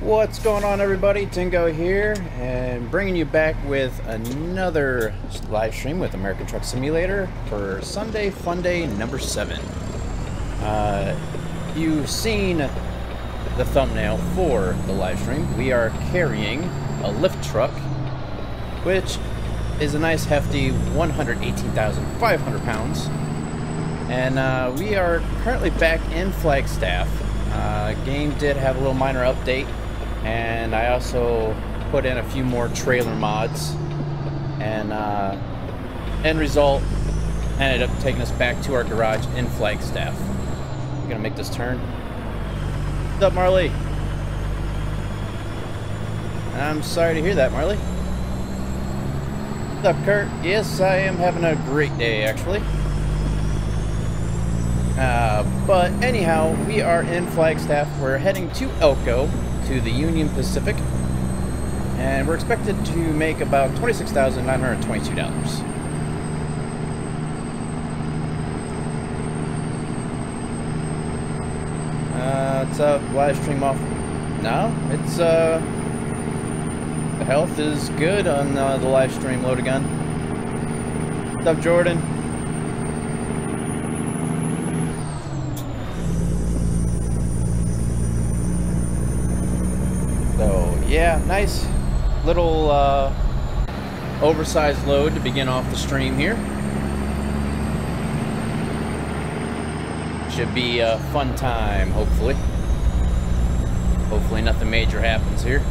What's going on, everybody? Tingoat here, and bringing you back with another live stream with American Truck Simulator for Sunday Funday number 7. You've seen the thumbnail for the live stream. We are carrying a lift truck, which is a nice hefty 118,500 pounds. And we are currently back in Flagstaff. Game did have a little minor update, and I also put in a few more trailer mods, and end result ended up taking us back to our garage in Flagstaff. I'm gonna make this turn. What's up, Marley? I'm sorry to hear that, Marley. What's up, Kurt? Yes, I am having a great day, actually. But anyhow, we are in Flagstaff. We're heading to Elko, to the Union Pacific, and we're expected to make about $26,922. What's up? Live stream off? No, it's the health is good on the live stream. Load a gun. What's up, Jordan? So yeah, nice little oversized load to begin off the stream here. Should be a fun time, hopefully. Hopefully nothing major happens here.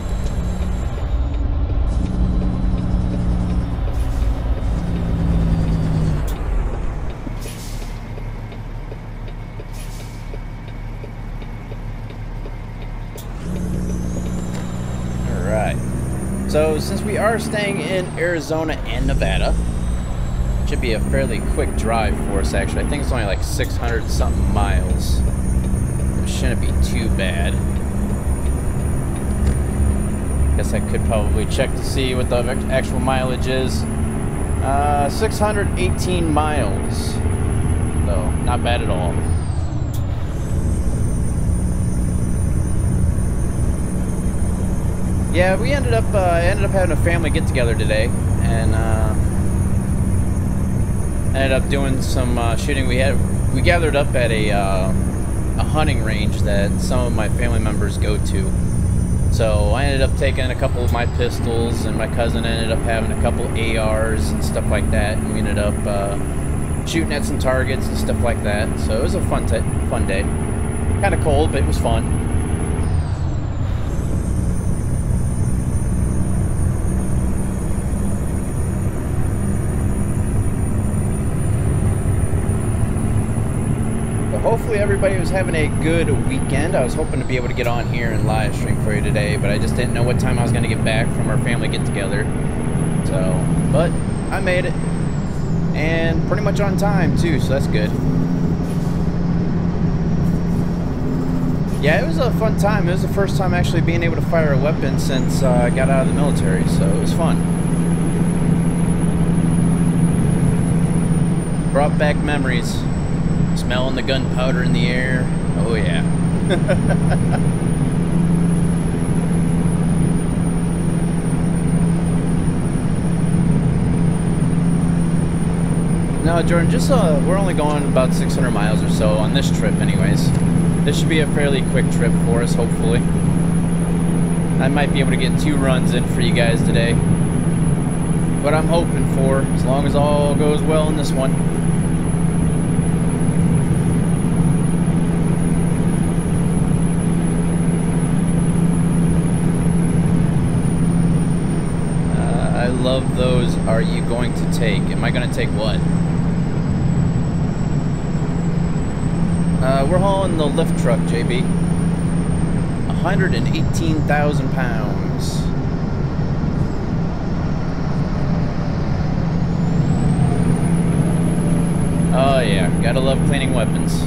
So since we are staying in Arizona and Nevada, it should be a fairly quick drive for us, actually. I think it's only like 600 something miles. It shouldn't be too bad. Guess I could probably check to see what the actual mileage is. 618 miles. So not bad at all. Yeah, we ended up having a family get together today, and ended up doing some shooting. We gathered up at a hunting range that some of my family members go to. So I ended up taking a couple of my pistols, and my cousin ended up having a couple ARs and stuff like that. And we ended up shooting at some targets and stuff like that. So it was a fun day. Kind of cold, but it was fun. Hopefully everybody was having a good weekend. I was hoping to be able to get on here and live stream for you today, but I just didn't know what time I was going to get back from our family get together. So, but I made it, and pretty much on time too, so that's good. Yeah, it was a fun time. It was the first time actually being able to fire a weapon since I got out of the military, so it was fun. Brought back memories. Smelling the gunpowder in the air. Oh yeah. No, Jordan, just we're only going about 600 miles or so on this trip anyways. This should be a fairly quick trip for us, hopefully. I might be able to get 2 runs in for you guys today. What I'm hoping for, as long as all goes well in this one. I love those. Are you going to take? Am I going to take what? We're hauling the lift truck, JB. 118,000 pounds. Oh yeah, gotta love cleaning weapons.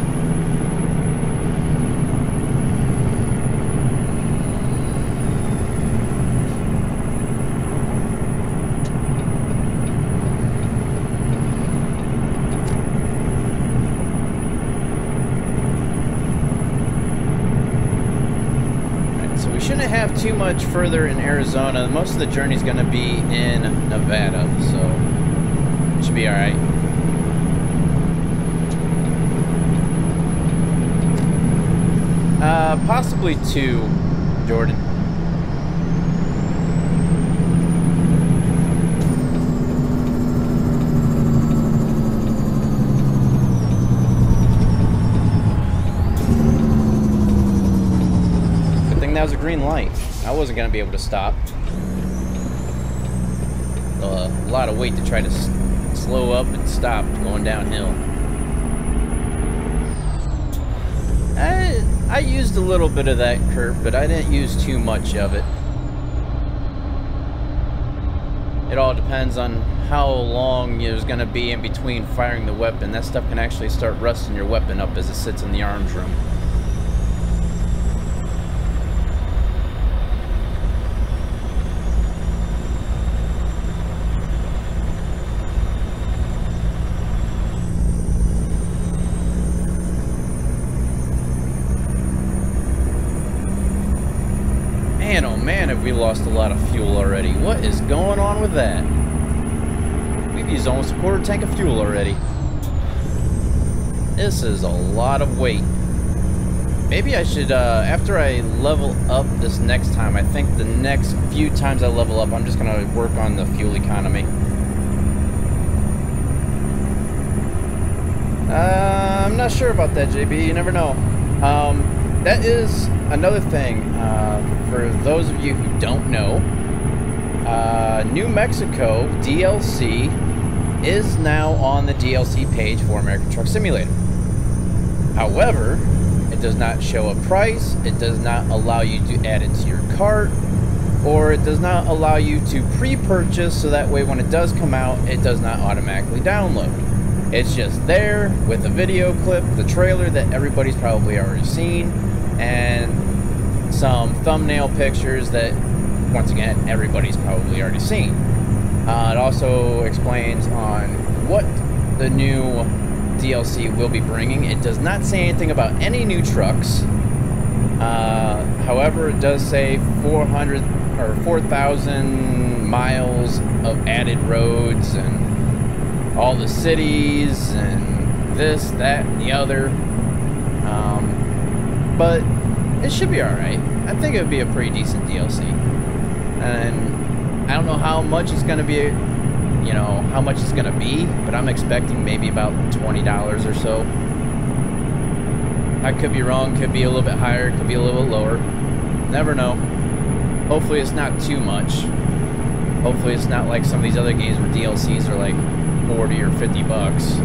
shouldn't have too much further in Arizona. Most of the journey is going to be in Nevada, so it should be all right. Possibly 2, Jordan. That was a green light. I wasn't going to be able to stop. A lot of weight to try to slow up and stop going downhill. I used a little bit of that curve, but I didn't use too much of it. It all depends on how long there's going to be in between firing the weapon. That stuff can actually start rusting your weapon up as it sits in the arms room. Man, oh man, have we lost a lot of fuel already. What is going on with that? We've used almost a quarter tank of fuel already. This is a lot of weight. Maybe I should, after I level up this next time, I think the next few times I level up, I'm just going to work on the fuel economy. I'm not sure about that, JB. You never know. That is another thing. For those of you who don't know, New Mexico DLC is now on the DLC page for American Truck Simulator. However, it does not show a price, it does not allow you to add it to your cart, or it does not allow you to pre-purchase, so that way when it does come out, it does not automatically download. It's just there with a video clip, the trailer that everybody's probably already seen, and some thumbnail pictures that, once again, everybody's probably already seen. It also explains on what the new DLC will be bringing. It does not say anything about any new trucks. However, it does say 4,000 miles of added roads and all the cities and this, that, and the other. But it should be alright. I think it would be a pretty decent DLC. And I don't know how much it's going to be, you know, how much it's going to be, but I'm expecting maybe about $20 or so. I could be wrong, could be a little bit higher, could be a little bit lower. Never know. Hopefully it's not too much. Hopefully it's not like some of these other games where DLCs are like 40 or 50 bucks.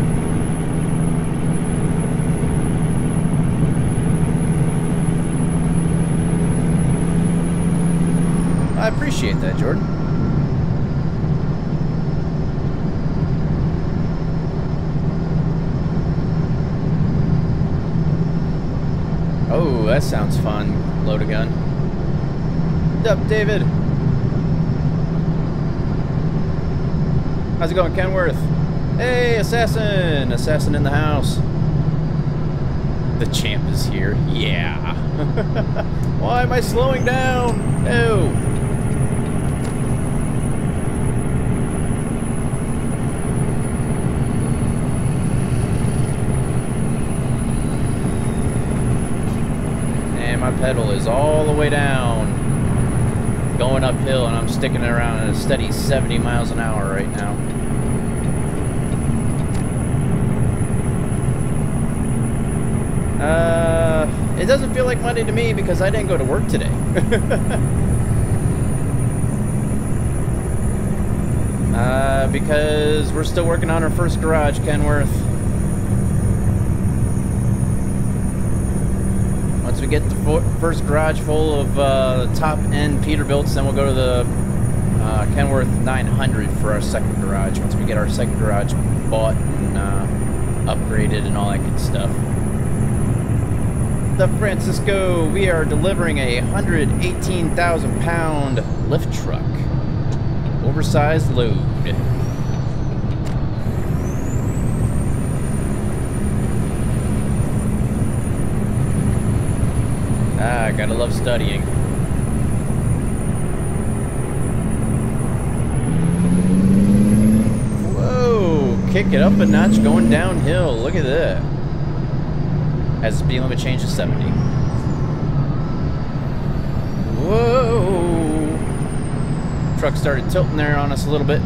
I appreciate that, Jordan. Oh, that sounds fun. Load a gun. What's up, David? How's it going, Kenworth? Hey, Assassin! Assassin in the house. The champ is here. Yeah. Why am I slowing down? No. My pedal is all the way down, going uphill, and I'm sticking it around at a steady 70 miles an hour right now. It doesn't feel like Monday to me because I didn't go to work today. Because we're still working on our first garage, Kenworth. Once we get the first garage full of top-end Peterbilts, then we'll go to the Kenworth 900 for our second garage. Once we get our second garage bought and upgraded and all that good stuff. The Francisco, we are delivering a 118,000-pound lift truck. Oversized load. Ah, gotta love studying. kick it up a notch going downhill. Look at that. Has the speed limit changed to 70. Whoa! Truck started tilting there on us a little bit.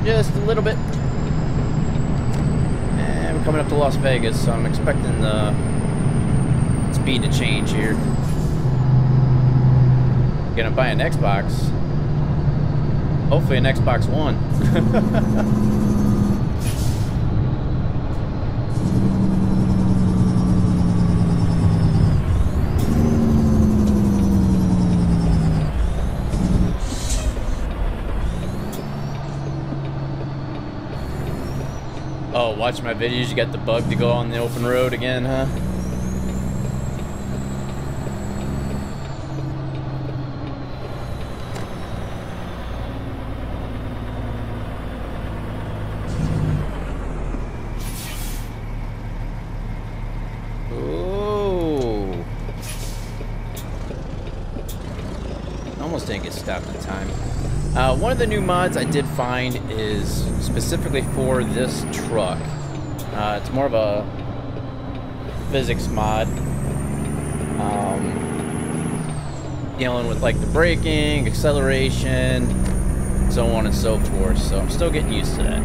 Just a little bit. And we're coming up to Las Vegas, so I'm expecting the speed to change here. Gonna buy an Xbox. Hopefully an Xbox One. Oh, watch my videos, you got the bug to go on the open road again, huh? Oh. Almost didn't get stopped in time. One of the new mods I did find is specifically for this truck. It's more of a physics mod. Dealing with like the braking, acceleration, so on and so forth. So I'm still getting used to that.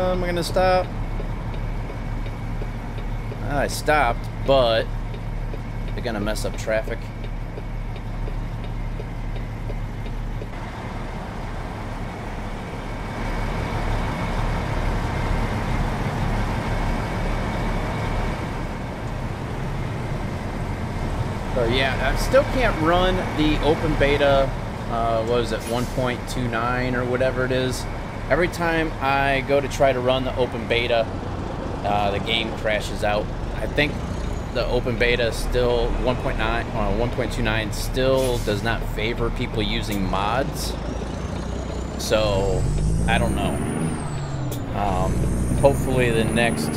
Am I gonna stop? I stopped, but they're gonna mess up traffic. So yeah, I still can't run the open beta, what is it, 1.29 or whatever it is. Every time I go to try to run the open beta, the game crashes out. I think the open beta still 1.29 still does not favor people using mods. So I don't know. Hopefully the next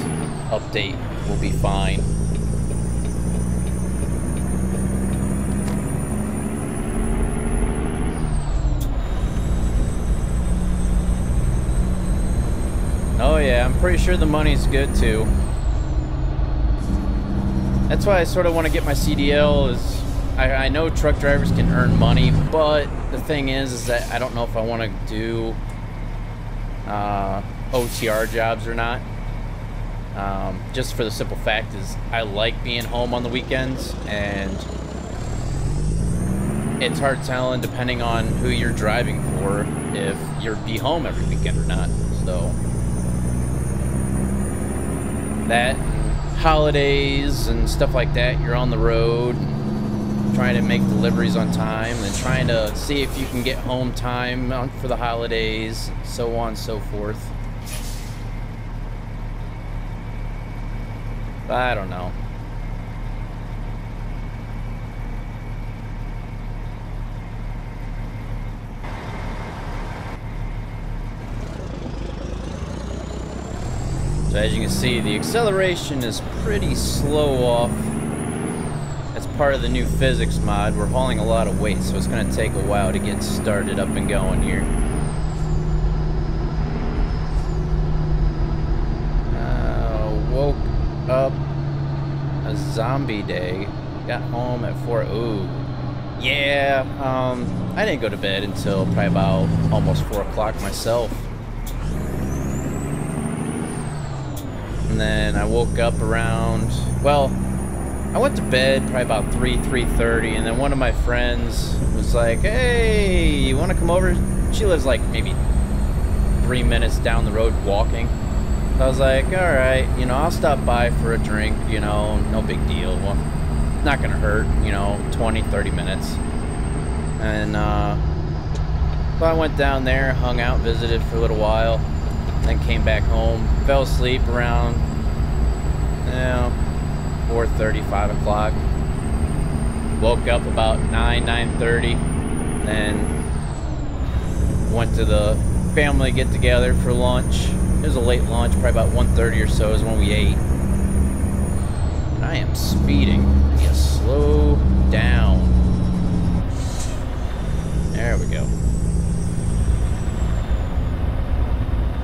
update will be fine. Oh yeah, I'm pretty sure the money's good too. That's why I sort of want to get my CDL. Is I know truck drivers can earn money, but the thing is that I don't know if I want to do OTR jobs or not. Just for the simple fact is I like being home on the weekends, and it's hard telling depending on who you're driving for if you'll be home every weekend or not. So that, holidays and stuff like that, you're on the road trying to make deliveries on time and trying to see if you can get home time for the holidays, so on and so forth. But I don't know. So as you can see, the acceleration is pretty slow off. That's part of the new physics mod. We're hauling a lot of weight, so it's going to take a while to get started up and going here. Woke up a zombie day. Got home at 4. Ooh. Yeah, I didn't go to bed until probably about almost 4 o'clock myself. And then I woke up around, well, I went to bed probably about 3:30, and then one of my friends was like, hey, you want to come over? She lives like maybe 3 minutes down the road walking. So I was like, all right, you know, I'll stop by for a drink, you know, no big deal. Well, not gonna hurt, you know, 20-30 minutes. And so I went down there, hung out, visited for a little while, then came back home, fell asleep around, you know, 4:30, 5 o'clock. Woke up about 9:30, then went to the family get together for lunch. It was a late lunch, probably about 1:30 or so is when we ate. And I am speeding. I need to slow down. There we go.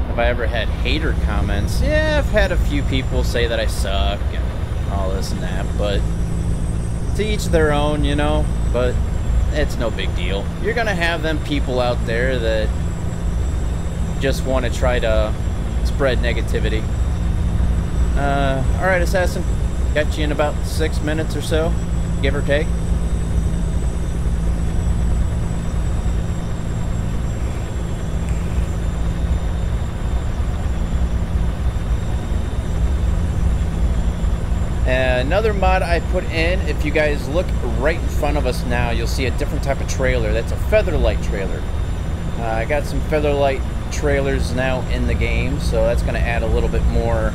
Have I ever had hater comments? Yeah, I've had a few people say that I suck and all this and that, but to each their own, you know, but it's no big deal. You're gonna have them people out there that just want to try to spread negativity. Alright, Assassin. Got you in about 6 minutes or so, give or take. Another mod I put in, if you guys look right in front of us now, you'll see a different type of trailer. That's a Featherlight trailer. I got some Featherlight trailers now in the game, so that's going to add a little bit more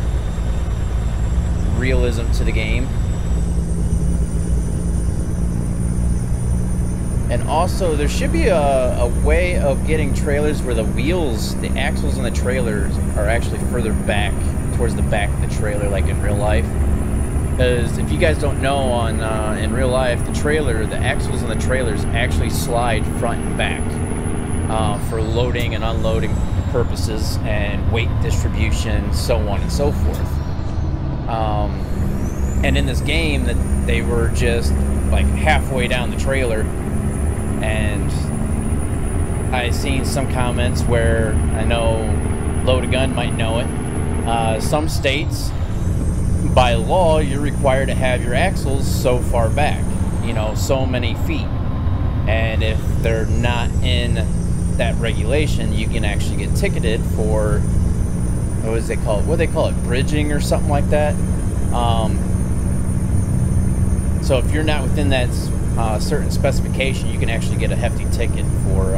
realism to the game. And also, there should be a way of getting trailers where the wheels, the axles on the trailers are actually further back, towards the back of the trailer, like in real life. Because if you guys don't know, in real life, the axles on the trailers actually slide front and back for loading and unloading purposes and weight distribution, so on and so forth. And in this game, that they were just like halfway down the trailer, and I seen some comments where I know Load a Gun might know it. Some states, by law, you're required to have your axles so far back, you know, so many feet. And if they're not in that regulation, you can actually get ticketed for, what do they call it, bridging or something like that. So if you're not within that certain specification, you can actually get a hefty ticket for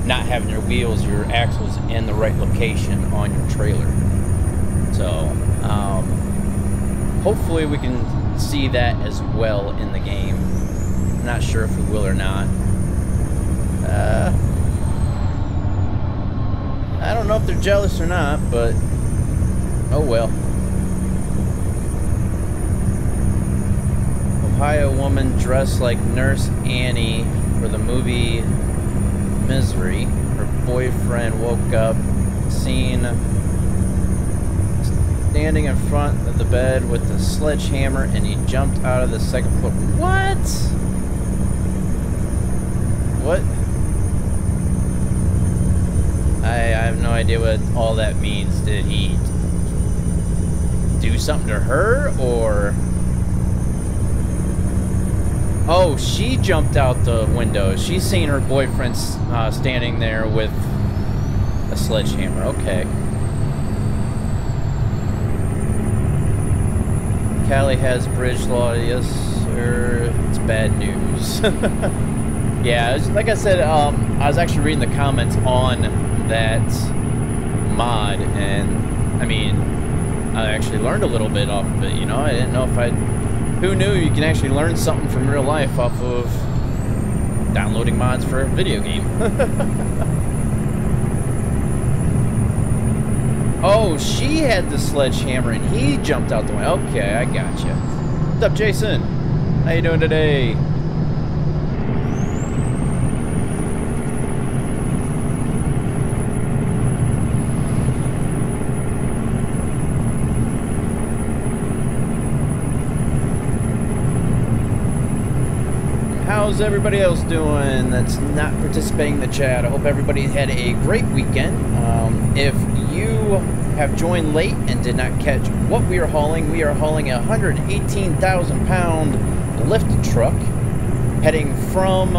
not having your wheels, your axles in the right location on your trailer. So hopefully we can see that as well in the game. I'm not sure if we will or not. I don't know if they're jealous or not, but oh well. Ohio woman dressed like Nurse Annie for the movie Misery. Her boyfriend woke up, seen standing in front of the bed with a sledgehammer, and he jumped out of the second floor. What? What? I have no idea what all that means. Did he do something to her, or... Oh, she jumped out the window. She's seen her boyfriend standing there with a sledgehammer. Okay. Callie has bridge law. Yes, sir. It's bad news. Yeah, like I said, I was actually reading the comments on that mod, and I mean, I actually learned a little bit off of it. You know, I didn't know if I'd... Who knew you can actually learn something from real life off of downloading mods for a video game? Oh, she had the sledgehammer and he jumped out the way. Okay, I gotcha. What's up, Jason? How you doing today? How's everybody else doing that's not participating in the chat? I hope everybody had a great weekend. If you have joined late and did not catch what we are hauling a 118,000 pound lift truck heading from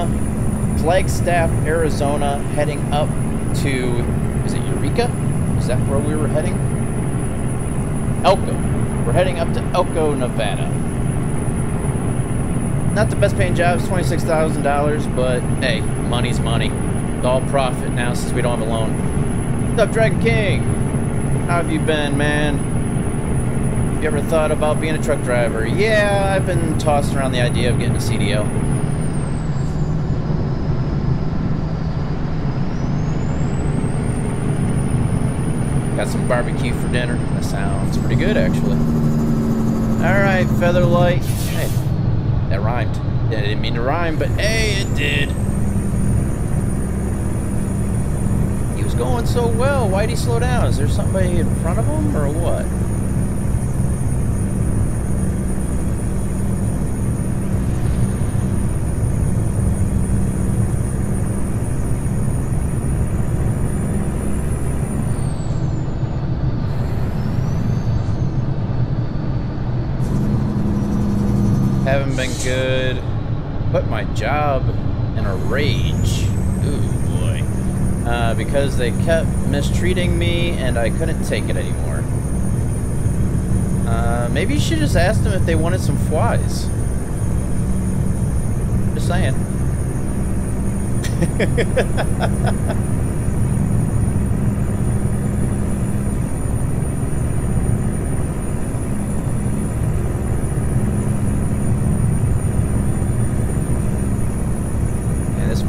Flagstaff, Arizona, heading up to, is it Eureka? Is that where we were heading? Elko. We're heading up to Elko, Nevada. Not the best paying job, it's $26,000, but hey, money's money. It's all profit now since we don't have a loan. What's up, Dragon King? How have you been, man? You ever thought about being a truck driver? Yeah, I've been tossing around the idea of getting a CDL. Got some barbecue for dinner. That sounds pretty good, actually. Alright, Featherlight. Hey, that rhymed. I didn't mean to rhyme, but hey, it did. He was going so well. Why'd he slow down? Is there somebody in front of him, or what? Haven't been good. Put my job in a rage. Ooh, boy. Because they kept mistreating me and I couldn't take it anymore. Maybe you should just ask them if they wanted some flies. Just saying.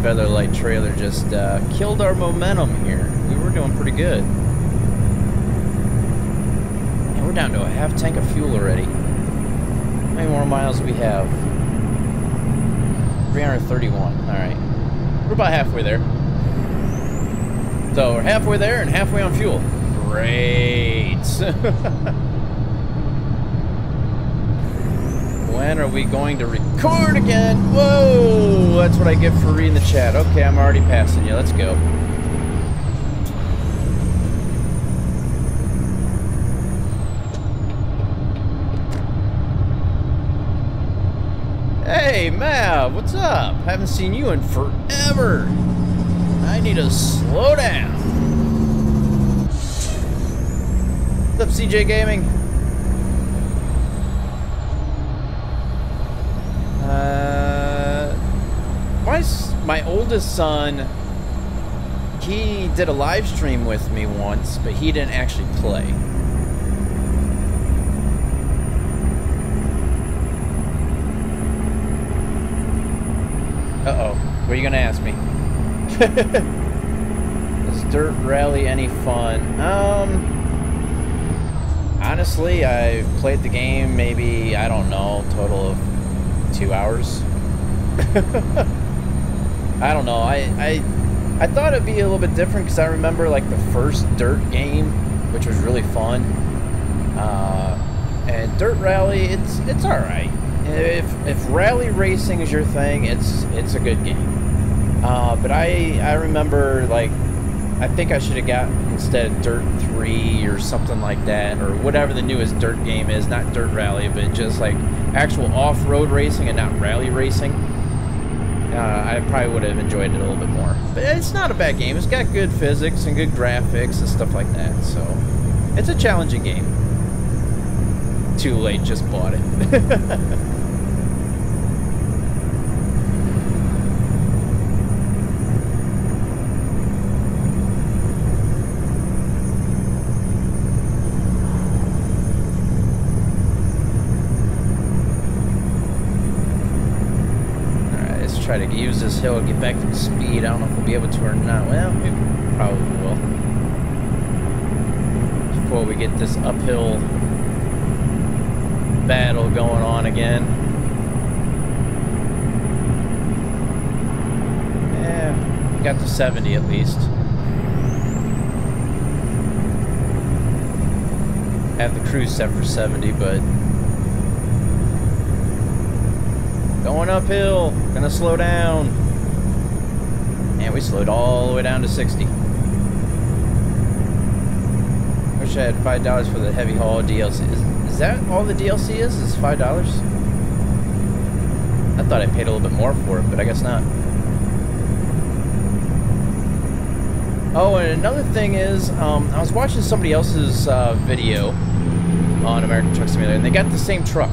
Featherlight trailer just killed our momentum here. We were doing pretty good. And we're down to a half tank of fuel already. How many more miles do we have? 331. Alright. We're about halfway there. So we're halfway there and halfway on fuel. Great. When are we going to record again? Whoa! That's what I get for reading the chat. Okay, I'm already passing you. Let's go. Hey, Mav, what's up? Haven't seen you in forever. I need to slow down. What's up, CJ Gaming? My oldest son, he did a live stream with me once, but he didn't actually play. Uh-oh. What are you gonna ask me? Is Dirt Rally any fun? Honestly, I've played the game maybe, I don't know, total of 2 hours. I don't know. I thought it'd be a little bit different because I remember like the first Dirt game, which was really fun. And Dirt Rally, it's all right. If rally racing is your thing, it's a good game. But I remember, like, I think I should have got, instead of Dirt 3 or something like that, or whatever the newest Dirt game is, not Dirt Rally, but just like actual off-road racing and not rally racing. I probably would have enjoyed it a little bit more. But it's not a bad game. It's got good physics and good graphics and stuff like that. So it's a challenging game. Too late, just bought it. Try to use this hill and get back to the speed. I don't know if we'll be able to or not. Well, we probably will. Before we get this uphill battle going on again. Yeah, got to 70 at least. Have the cruise set for 70, but going uphill, gonna slow down. And we slowed all the way down to 60. Wish I had $5 for the heavy haul DLC. Is that all the DLC is? Is $5? I thought I paid a little bit more for it, but I guess not. Oh, and another thing is, I was watching somebody else's video on American Truck Simulator, and they got the same truck.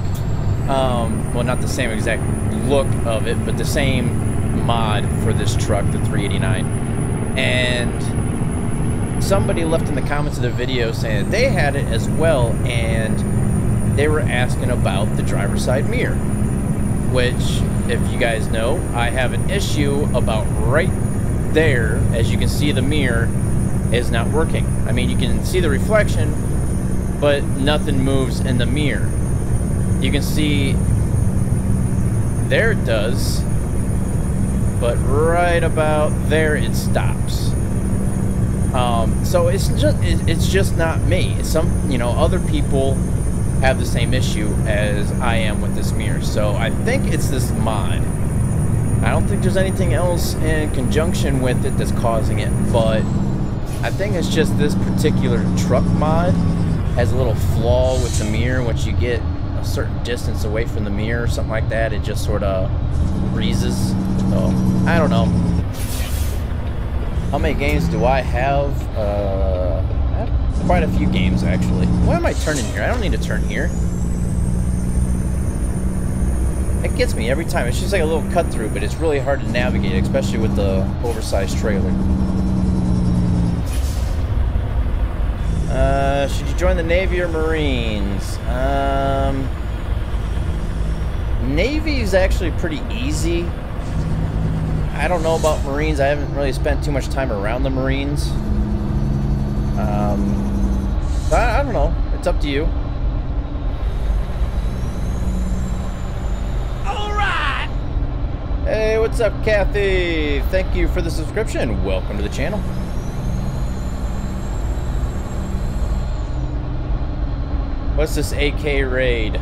Well, not the same exact look of it, but the same mod for this truck, the 389. And somebody left in the comments of the video saying that they had it as well, and they were asking about the driver's side mirror, which, if you guys know, I have an issue about right there. As you can see the mirror, is not working. I mean, you can see the reflection, but nothing moves in the mirror. You can see there it does, but right about there it stops. So it's just not me. Some, you know, other people have the same issue as I am with this mirror. So I think it's this mod. I don't think there's anything else in conjunction with it that's causing it, but I think it's just this particular truck mod has a little flaw with the mirror. Once you get a certain distance away from the mirror or something like that, it just sort of freezes. So I don't know. How many games do I have? I have quite a few games, actually. Why am I turning here? I don't need to turn here. It gets me every time. It's just like a little cut through, but it's really hard to navigate, especially with the oversized trailer. Should you join the Navy or Marines? Navy's actually pretty easy. I don't know about Marines. I haven't really spent too much time around the Marines. I don't know. It's up to you. All right. Hey, what's up, Kathy? Thank you for the subscription. Welcome to the channel. What's this AK raid?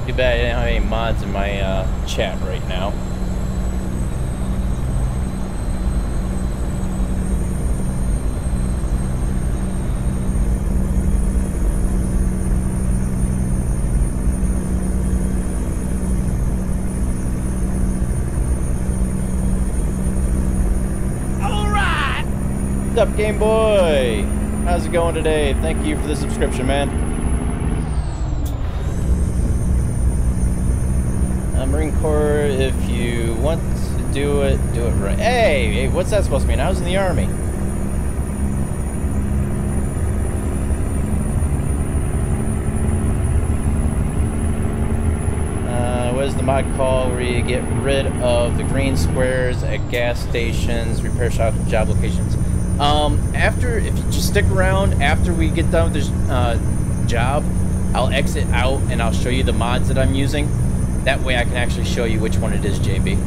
Too bad I didn't have any mods in my chat right now. All right. What's up, Game Boy? How's it going today? Thank you for the subscription, man. Marine Corps, if you want to do it right. Hey, what's that supposed to mean? I was in the Army. What is the mod called where you get rid of the green squares at gas stations, repair shop, job locations? If you just stick around after we get done with this job, I'll exit out and I'll show you the mods that I'm using. That way I can actually show you which one it is, JB.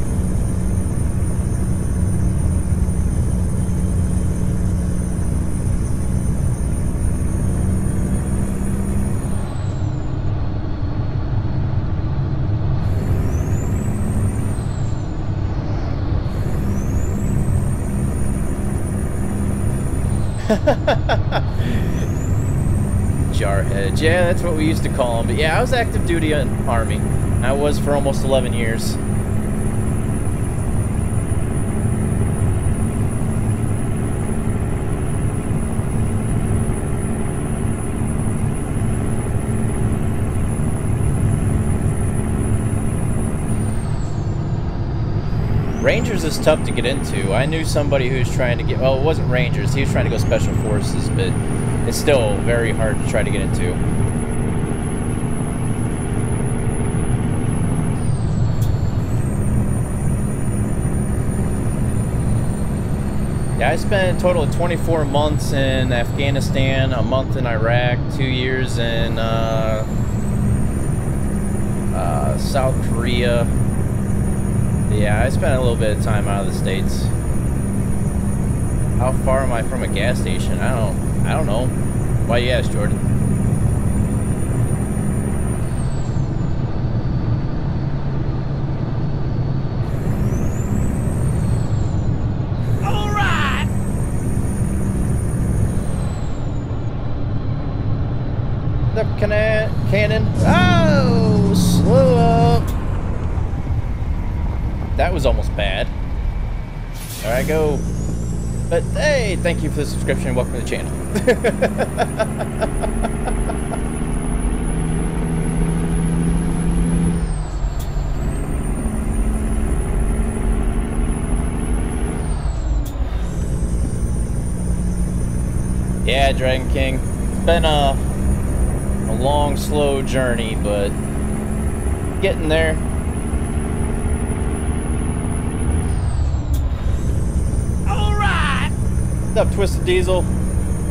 Jarheads. Yeah, that's what we used to call them. But yeah, I was active duty in Army. I was for almost 11 years. Rangers is tough to get into. I knew somebody who was trying to get, well, it wasn't Rangers, he was trying to go Special Forces, but it's still very hard to try to get into. Yeah, I spent a total of 24 months in Afghanistan, a month in Iraq, 2 years in South Korea. Yeah, I spent a little bit of time out of the States. How far am I from a gas station? I don't know. Why you ask, Jordan? All right. The cannon. Oh, slow up. That was almost bad. There I go. But hey, thank you for the subscription. Welcome to the channel. Yeah, Dragon King. It's been A long, slow journey, but getting there. All right. What's up, Twisted Diesel?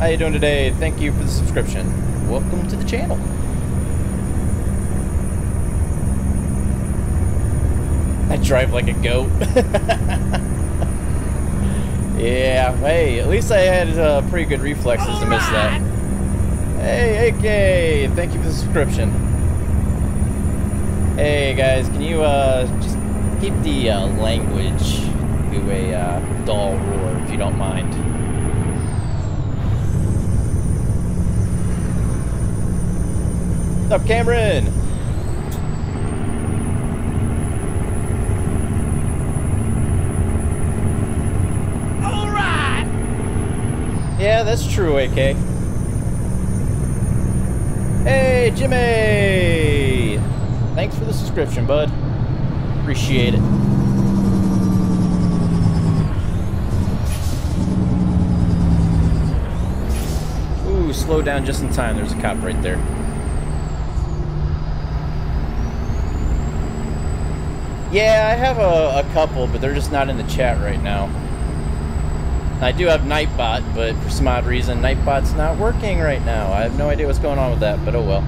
How you doing today? Thank you for the subscription. Welcome to the channel. I drive like a goat. Yeah, hey, at least I had pretty good reflexes to miss that. Hey, AK, thank you for the subscription. Hey, guys, can you just keep the language to a dull roar, if you don't mind? What's up, Cameron? All right. Yeah, that's true, AK. Hey, Jimmy! Thanks for the subscription, bud. Appreciate it. Ooh, slow down just in time. There's a cop right there. Yeah, I have a couple, but they're just not in the chat right now. I do have Nightbot, but for some odd reason, Nightbot's not working right now. I have no idea what's going on with that, but oh well.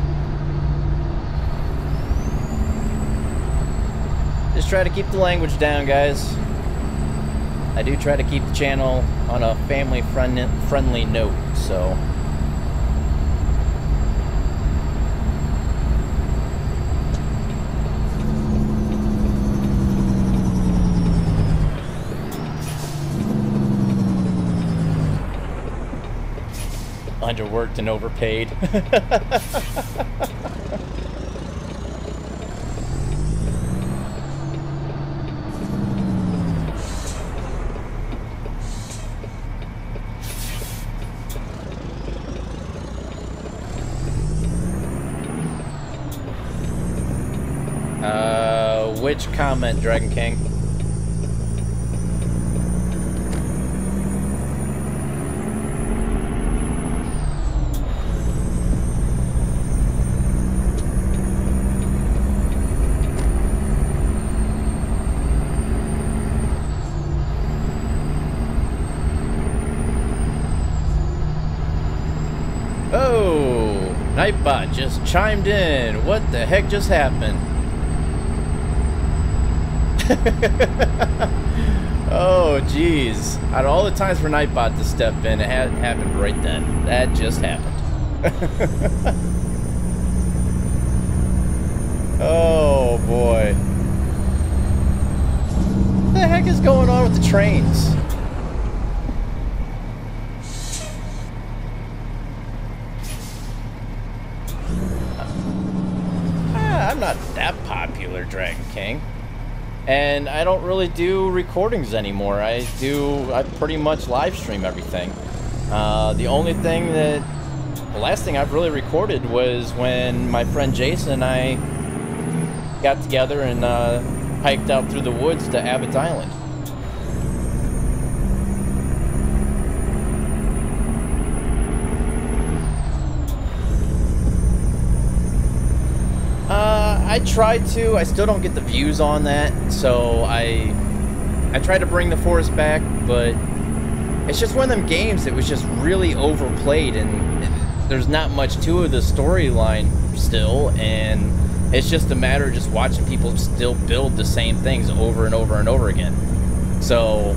Just try to keep the language down, guys. I do try to keep the channel on a family-friendly note, so... Underworked and overpaid. Which comment, Dragon King? Oh, Nightbot just chimed in. What the heck just happened? Oh, geez. Out of all the times for Nightbot to step in, it hadn't happened right then. That just happened. Oh, boy. What the heck is going on with the trains? I'm not that popular, Dragon King. And I don't really do recordings anymore. I pretty much live stream everything. The only thing the last thing I've really recorded was when my friend Jason and I got together and hiked out through the woods to Abbott's Island. I tried to. I still don't get the views on that, so I tried to bring the forest back, but it's just one of them games that was just really overplayed, and there's not much to the storyline still, and it's just a matter of just watching people still build the same things over and over and over again. So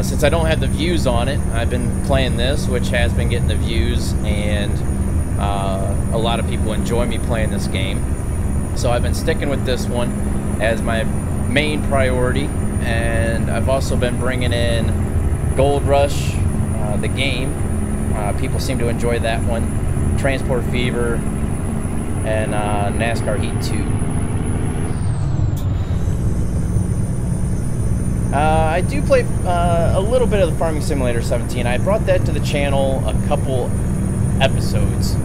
since I don't have the views on it, I've been playing this, which has been getting the views, and a lot of people enjoy me playing this game. So I've been sticking with this one as my main priority, and I've also been bringing in Gold Rush, the game. People seem to enjoy that one. Transport Fever, and NASCAR Heat 2. I do play a little bit of the Farming Simulator 17. I brought that to the channel a couple episodes.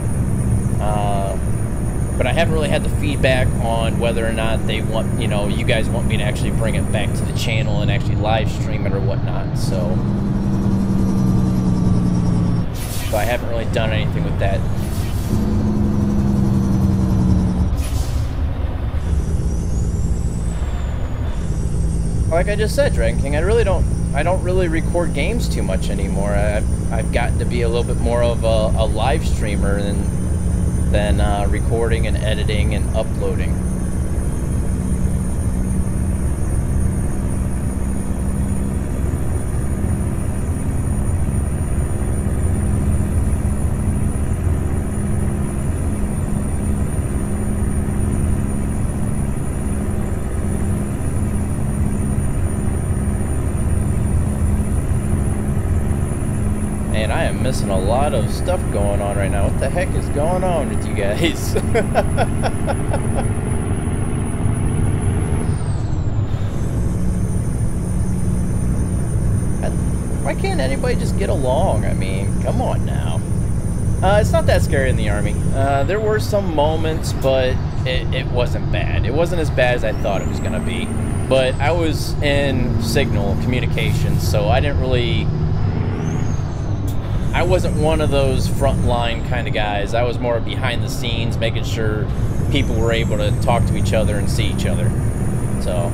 But I haven't really had the feedback on whether or not they want, you guys want me to actually bring it back to the channel and actually live stream it or whatnot. So I haven't really done anything with that. like I just said, Dragon King, I don't really record games too much anymore. I've gotten to be a little bit more of a live streamer than recording and editing and uploading. Missing a lot of stuff going on right now. What the heck is going on with you guys? Why can't anybody just get along? I mean, come on now. It's not that scary in the Army. There were some moments, but it wasn't bad. It wasn't as bad as I thought it was going to be. But I was in signal communications, so I didn't really... I wasn't one of those frontline kind of guys. I was more behind the scenes, making sure people were able to talk to each other and see each other. So,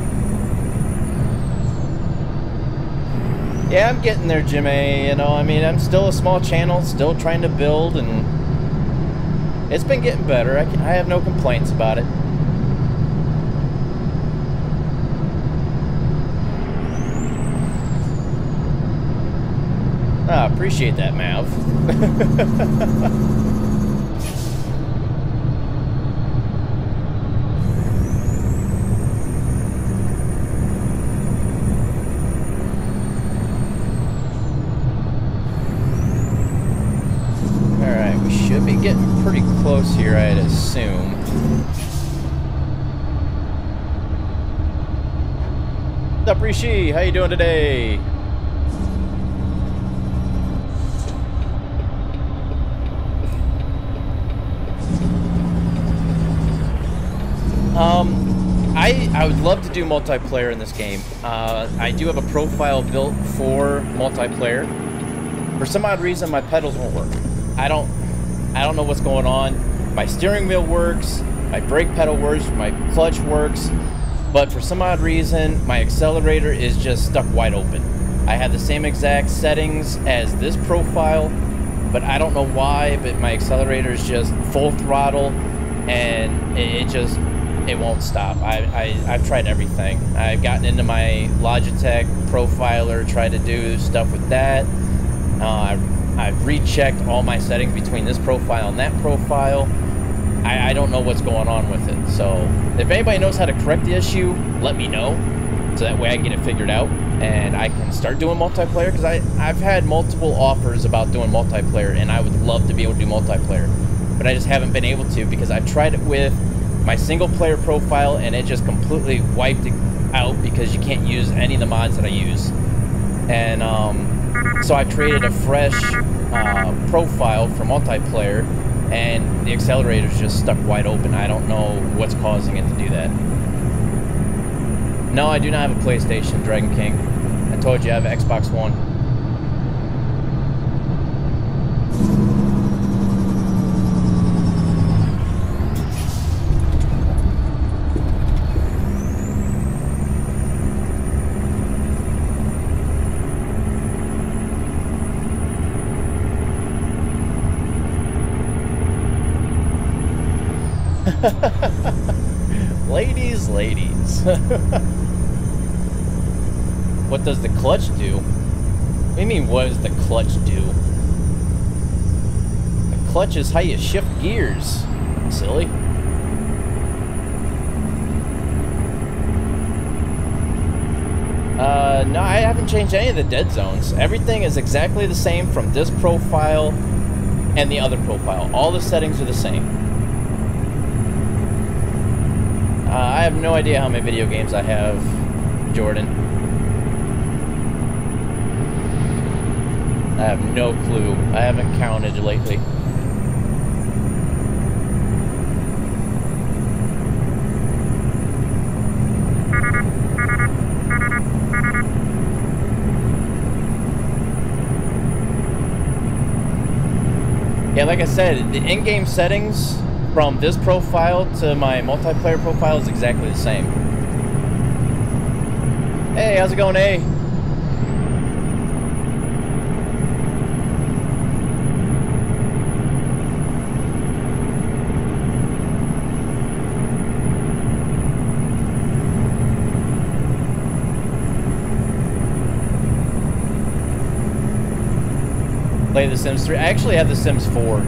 yeah, I'm getting there, Jimmy. You know, I mean, I'm still a small channel, still trying to build, and it's been getting better. I have no complaints about it. Ah, appreciate that, Mav. Alright, we should be getting pretty close here, I'd assume. What's up, Rishi? How you doing today? I would love to do multiplayer in this game. I do have a profile built for multiplayer. For some odd reason, my pedals won't work. I don't know what's going on. My steering wheel works, my brake pedal works, my clutch works, but for some odd reason, my accelerator is just stuck wide open. I have the same exact settings as this profile, but I don't know why, but my accelerator is just full throttle, and it won't stop. I've tried everything. I've gotten into my Logitech profiler, tried to do stuff with that. I've rechecked all my settings between this profile and that profile. I don't know what's going on with it. So if anybody knows how to correct the issue, let me know, so that way I can get it figured out and I can start doing multiplayer, because I've had multiple offers about doing multiplayer, and I would love to be able to do multiplayer, but I just haven't been able to, because I've tried it with my single player profile and it just completely wiped it out because you can't use any of the mods that I use. And so I created a fresh profile for multiplayer, and the accelerator's just stuck wide open. I don't know what's causing it to do that. No, I do not have a PlayStation, Dragon King. I told you I have an Xbox One. Ladies. What does the clutch do? What do you mean, what does the clutch do? The clutch is how you shift gears, silly. No, I haven't changed any of the dead zones. Everything is exactly the same from this profile and the other profile. All the settings are the same. I have no idea how many video games I have, Jordan. I have no clue. I haven't counted lately. Yeah, like I said, the in-game settings from this profile to my multiplayer profile is exactly the same. Hey, how's it going, A? Play The Sims 3. I actually have The Sims 4.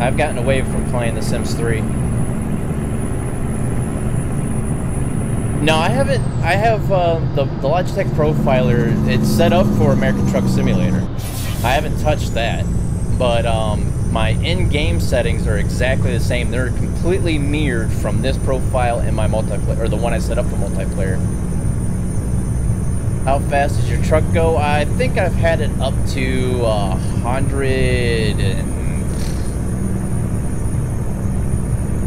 I've gotten away from playing The Sims 3. No, I haven't. I have the Logitech Profiler. It's set up for American Truck Simulator. I haven't touched that, but my in-game settings are exactly the same. They're completely mirrored from this profile in my multiplayer, or the one I set up for multiplayer. How fast does your truck go? I think I've had it up to 100 and...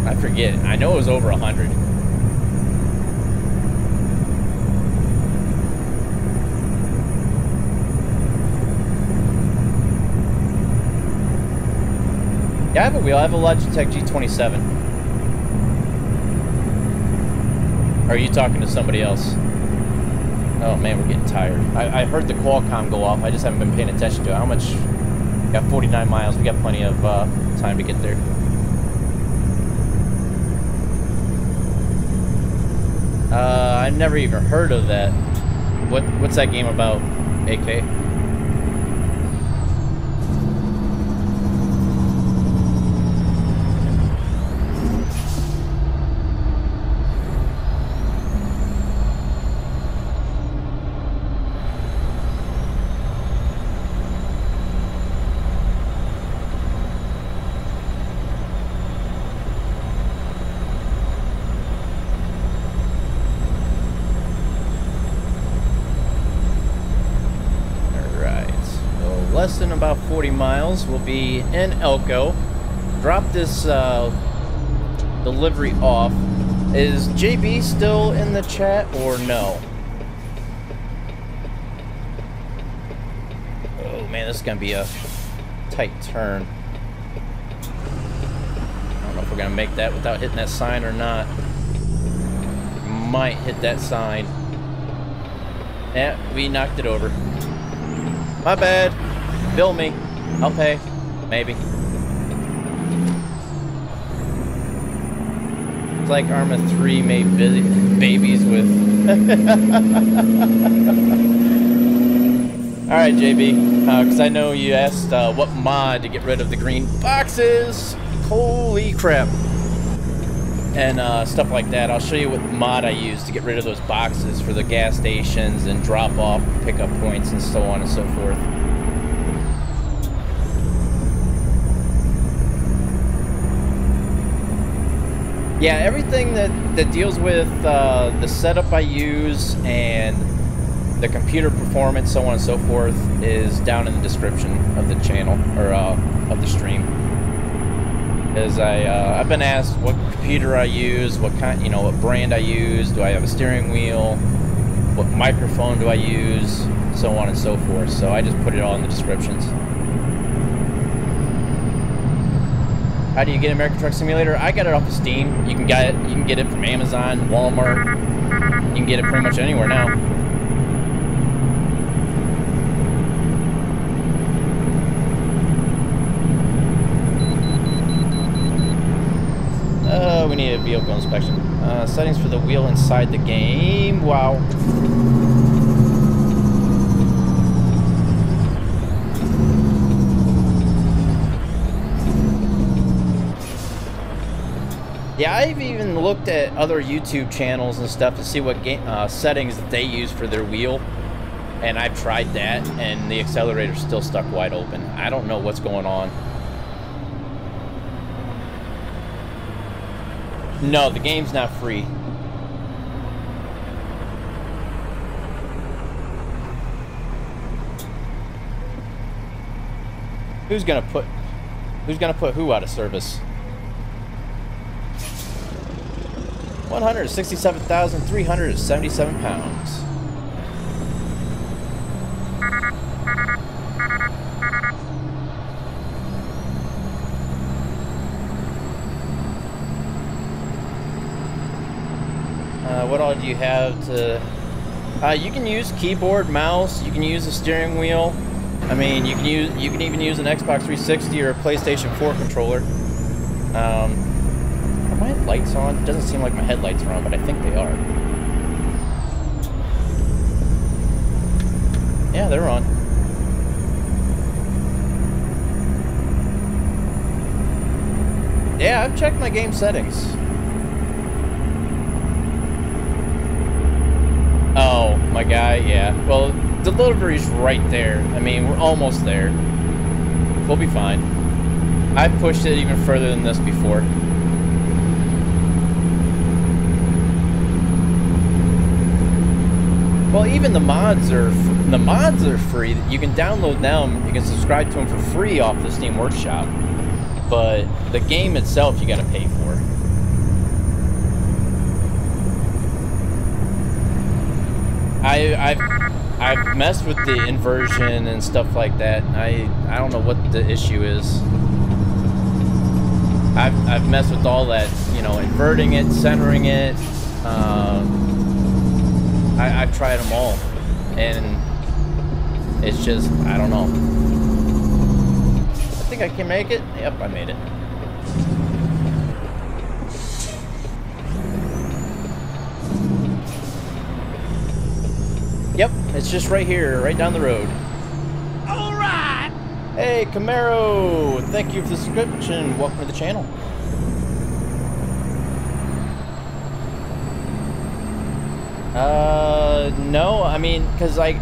I forget. I know it was over 100. Yeah, I have a wheel. I have a Logitech G27. Or are you talking to somebody else? Oh man, we're getting tired. I heard the Qualcomm go off. I just haven't been paying attention to it. How much? We got 49 miles. We got plenty of time to get there. I've never even heard of that. What's that game about, AK? Less than about 40 miles, we'll be in Elko. Drop this delivery off. Is JB still in the chat or no? Oh man, this is gonna be a tight turn. I don't know if we're gonna make that without hitting that sign or not. Might hit that sign. Yeah, we knocked it over. My bad. Bill me. I'll pay. Maybe. It's like Arma 3 made babies with... Alright, JB. Because I know you asked what mod to get rid of the green boxes. Holy crap. And stuff like that. I'll show you what mod I use to get rid of those boxes for the gas stations and drop-off pickup points and so on and so forth. Yeah, everything that deals with the setup I use and the computer performance, so on and so forth, is down in the description of the channel, or of the stream. Because I've been asked what computer I use, what kind, what brand I use, do I have a steering wheel, what microphone do I use, so on and so forth. So I just put it all in the descriptions. How do you get American Truck Simulator? I got it off of Steam. You can get it from Amazon, Walmart. You can get it pretty much anywhere now. We need a vehicle inspection. Settings for the wheel inside the game. Wow. Yeah, I've even looked at other YouTube channels and stuff to see what settings that they use for their wheel. And I've tried that, and the accelerator's still stuck wide open. I don't know what's going on. No, the game's not free. Who's gonna put who out of service? 167,377 pounds. What all do you have to You can use keyboard, mouse. You can use a steering wheel. I mean, you can even use an Xbox 360 or a PlayStation 4 controller. Are my lights on? It doesn't seem like my headlights are on, but I think they are. Yeah, they're on. Yeah, I've checked my game settings. Oh, my guy, yeah. Well, delivery's right there. I mean, we're almost there. We'll be fine. I've pushed it even further than this before. Well, even the mods are free. You can download them. You can subscribe to them for free off the Steam Workshop. But the game itself, you got to pay for. I've messed with the inversion and stuff like that. I don't know what the issue is. I've messed with all that, you know, inverting it, centering it. I've tried them all, and it's just, I don't know. I think I can make it. Yep, I made it. Yep, it's just right here, right down the road. All right. Hey, Camaro! Thank you for the subscription. Welcome to the channel. No, I mean, because I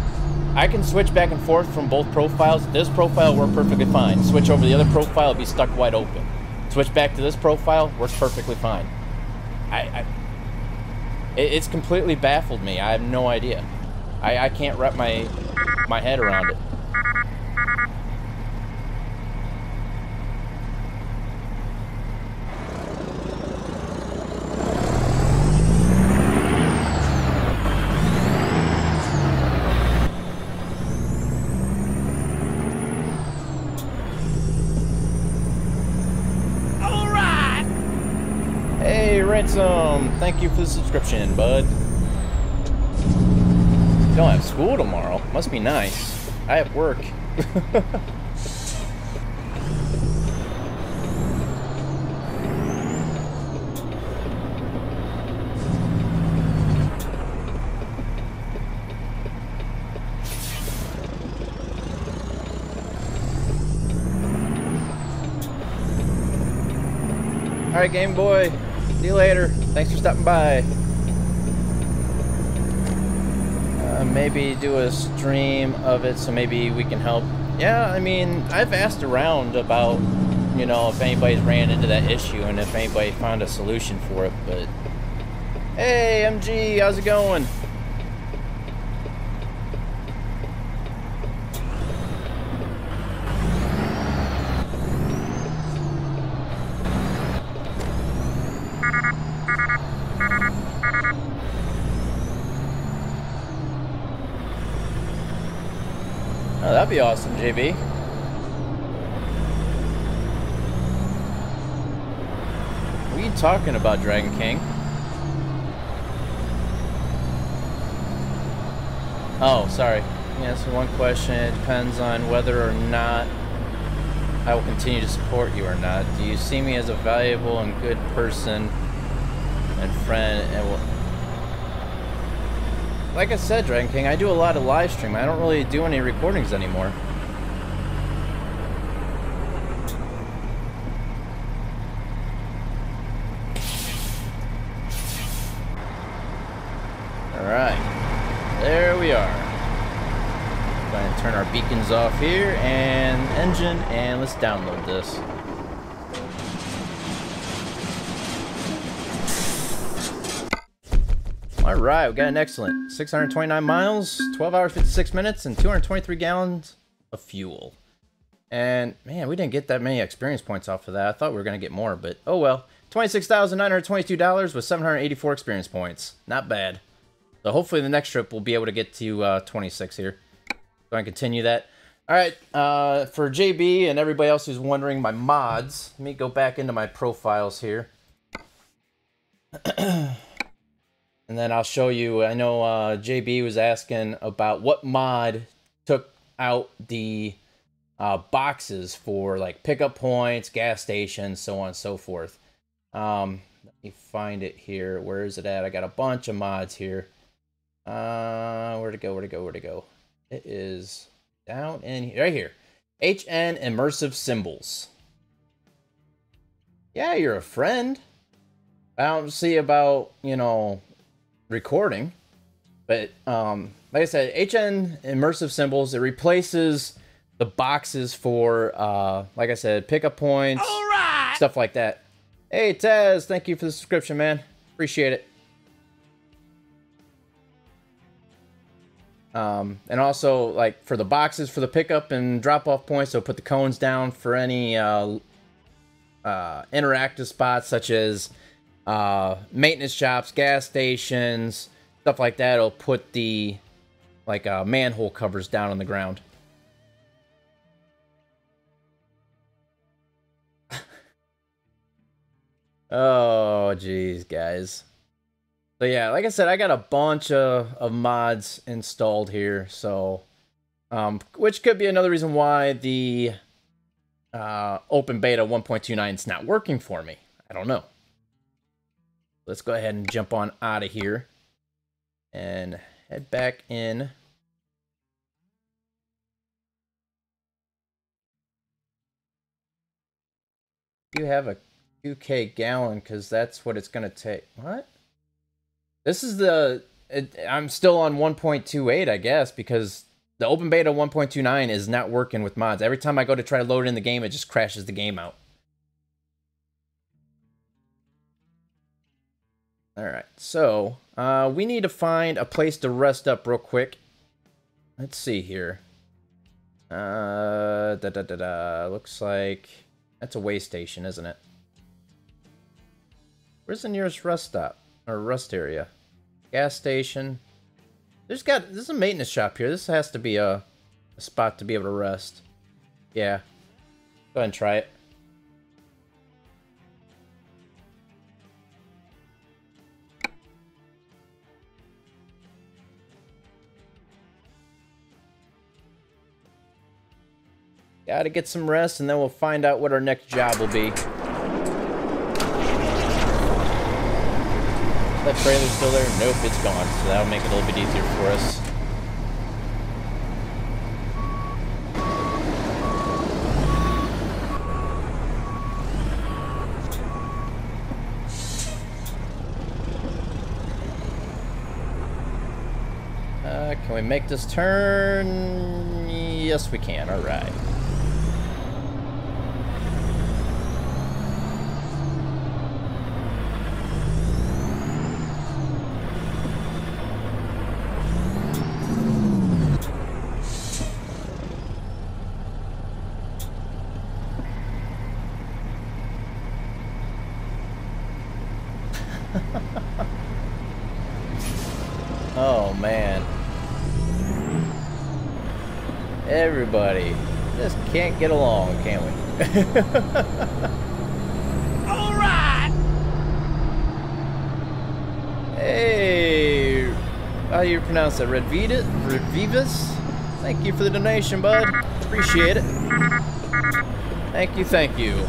can switch back and forth from both profiles. This profile worked perfectly fine. Switch over to the other profile, it'd be stuck wide open. Switch back to this profile, works perfectly fine. It's completely baffled me. I have no idea. I can't wrap my head around it. Ransom, thank you for the subscription, bud. Don't have school tomorrow. Must be nice. I have work. All right, Game Boy. See you later. Thanks for stopping by. Maybe do a stream of it so maybe we can help. Yeah, I mean, I've asked around about, you know, if anybody's ran into that issue and if anybody found a solution for it, but... Hey, MG, how's it going? Oh, that'd be awesome, JB. What are you talking about, Dragon King? Oh, sorry. Yes, one question. It depends on whether or not I will continue to support you or not. Do you see me as a valuable and good person and friend? And will... Like I said, Dragon King, I do a lot of live stream. I don't really do any recordings anymore. Alright. There we are. Go ahead and turn our beacons off here and engine, and let's download this. Alright, we got an excellent 629 miles, 12 hours, 56 minutes, and 223 gallons of fuel. And, man, we didn't get that many experience points off of that. I thought we were going to get more, but oh well. $26,922 with 784 experience points. Not bad. So hopefully the next trip we'll be able to get to 26 here. Go and continue that. Alright, for JB and everybody else who's wondering my mods, let me go back into my profiles here. And then I'll show you, I know JB was asking about what mod took out the boxes for like pickup points, gas stations, so on and so forth. Let me find it here. Where is it at? I got a bunch of mods here. Where'd it go? Where'd it go? Where'd it go? It is down in here, right here. HN Immersive Symbols. Yeah, you're a friend. I don't see about, you know, recording, but like I said, HN Immersive Symbols, it replaces the boxes for like I said, pickup points, stuff like that. Hey Taz, thank you for the subscription, man. Appreciate it. And also, like, for the boxes for the pickup and drop off points, so put the cones down for any interactive spots such as maintenance shops, gas stations, stuff like that. It'll put the like manhole covers down on the ground. Oh geez, guys. So yeah, like I said, I got a bunch of mods installed here, so which could be another reason why the open beta 1.29 is not working for me. I don't know. Let's go ahead and jump on out of here and head back in. You have a 2K gallon because that's what it's going to take. What? This is the... I'm still on 1.28, I guess, because the open beta 1.29 is not working with mods. Every time I go to try to load in the game, it just crashes the game out. Alright, so we need to find a place to rest up real quick. Let's see here. Looks like that's a way station, isn't it? Where's the nearest rest stop? Or rest area? Gas station. There's a maintenance shop here. This has to be a spot to be able to rest. Yeah. Go ahead and try it. Gotta get some rest, and then we'll find out what our next job will be. That trailer's still there? Nope, it's gone. So that'll make it a little bit easier for us. Can we make this turn? Yes, we can. All right. Oh man, everybody just can't get along, can we? All right. Hey, how do you pronounce that? Redvivas? Thank you for the donation, bud. Appreciate it. Thank you, thank you.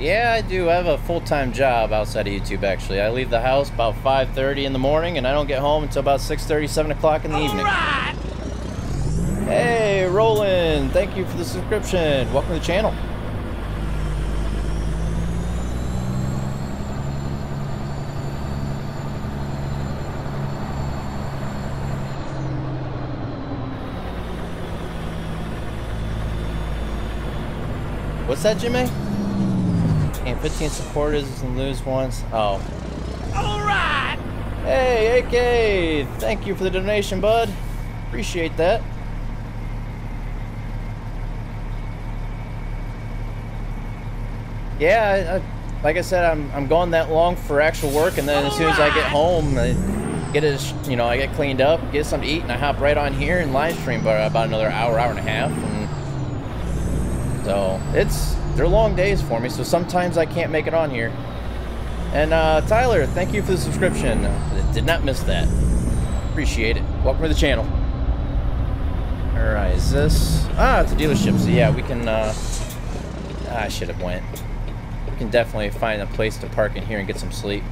Yeah, I do. I have a full-time job outside of YouTube, actually. I leave the house about 5:30 in the morning, and I don't get home until about 6:30, 7 o'clock in the evening. Right. Hey, Roland! Thank you for the subscription. Welcome to the channel. What's that, Jimmy? And 15 supporters and lose once. Oh. All right. Hey, AK! Thank you for the donation, bud. Appreciate that. Yeah, like I said, I'm going that long for actual work, and then as soon as I get home, I get it, you know, I get cleaned up, get something to eat, and I hop right on here and live stream for about another hour, hour and a half, and so they're long days for me. So sometimes I can't make it on here. And Tyler, thank you for the subscription. Did not miss that. Appreciate it. Welcome to the channel. All right, is this? Ah, it's a dealership. So yeah, we can. I should have went. We can definitely find a place to park in here and get some sleep.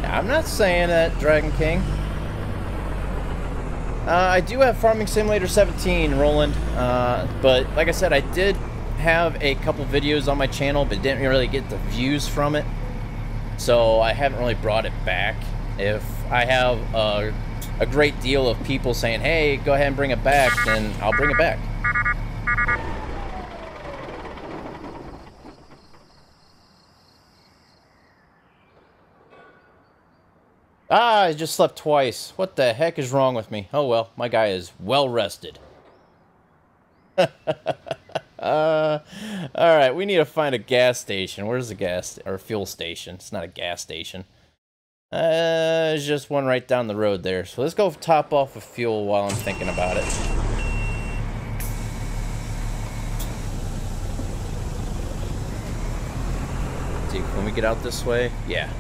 I'm not saying that, Dragon King. I do have Farming Simulator 17 rolling, but like I said, I did have a couple videos on my channel, but didn't really get the views from it, so I haven't really brought it back. If I have a great deal of people saying, hey, go ahead and bring it back, then I'll bring it back. Ah, I just slept twice. What the heck is wrong with me? Oh well, my guy is well rested. Alright, we need to find a gas station. Where's the gas or fuel station? It's not a gas station. There's just one right down the road there. So let's go top off with fuel while I'm thinking about it. Let's see, can we get out this way? Yeah.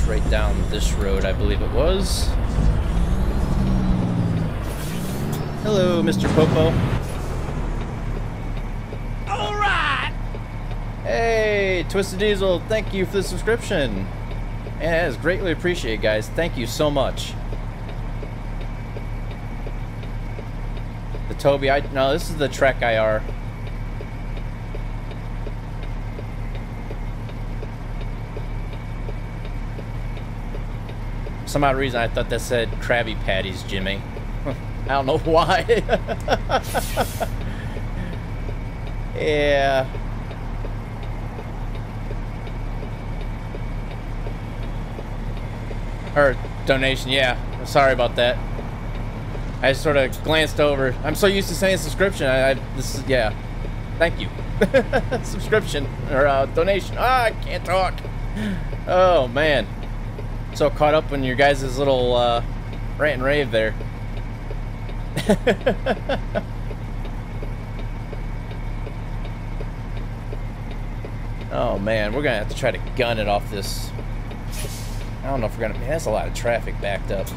Right down this road, I believe it was. Hello, Mr. Popo. All right. Hey, Twisted Diesel, thank you for the subscription. And that is greatly appreciated, guys. Thank you so much. The Toby, no, this is the Trek IR. For some odd reason, I thought that said Krabby Patties, Jimmy. I don't know why. Yeah. Or donation, yeah. Sorry about that. I just sort of glanced over. I'm so used to saying subscription. This is, yeah. Thank you. Subscription or donation. Ah, I can't talk. Oh man. So caught up in your guys' little rant and rave there. Oh man, we're gonna have to try to gun it off this. I don't know if we're gonna. Man, that's a lot of traffic backed up.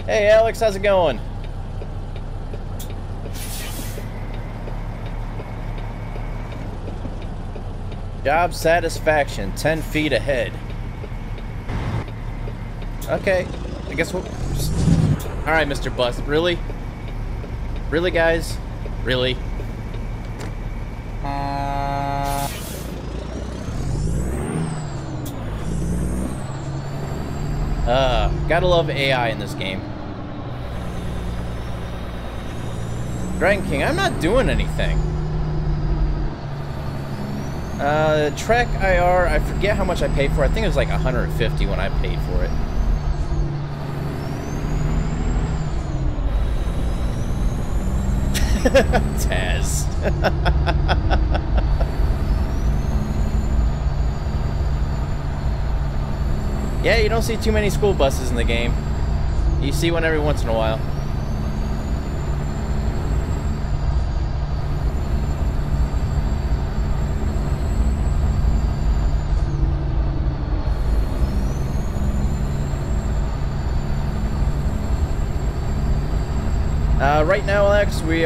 Hey Alex, how's it going? Job satisfaction, 10 feet ahead. Okay, I guess we'll... Alright, Mr. Bus. Really? Really, guys? Really? Gotta love AI in this game. Dragon King, I'm not doing anything. Trek IR, I forget how much I paid for it. I think it was like 150 when I paid for it. Taz. Yeah, you don't see too many school buses in the game. You see one every once in a while. Right now, Alex, we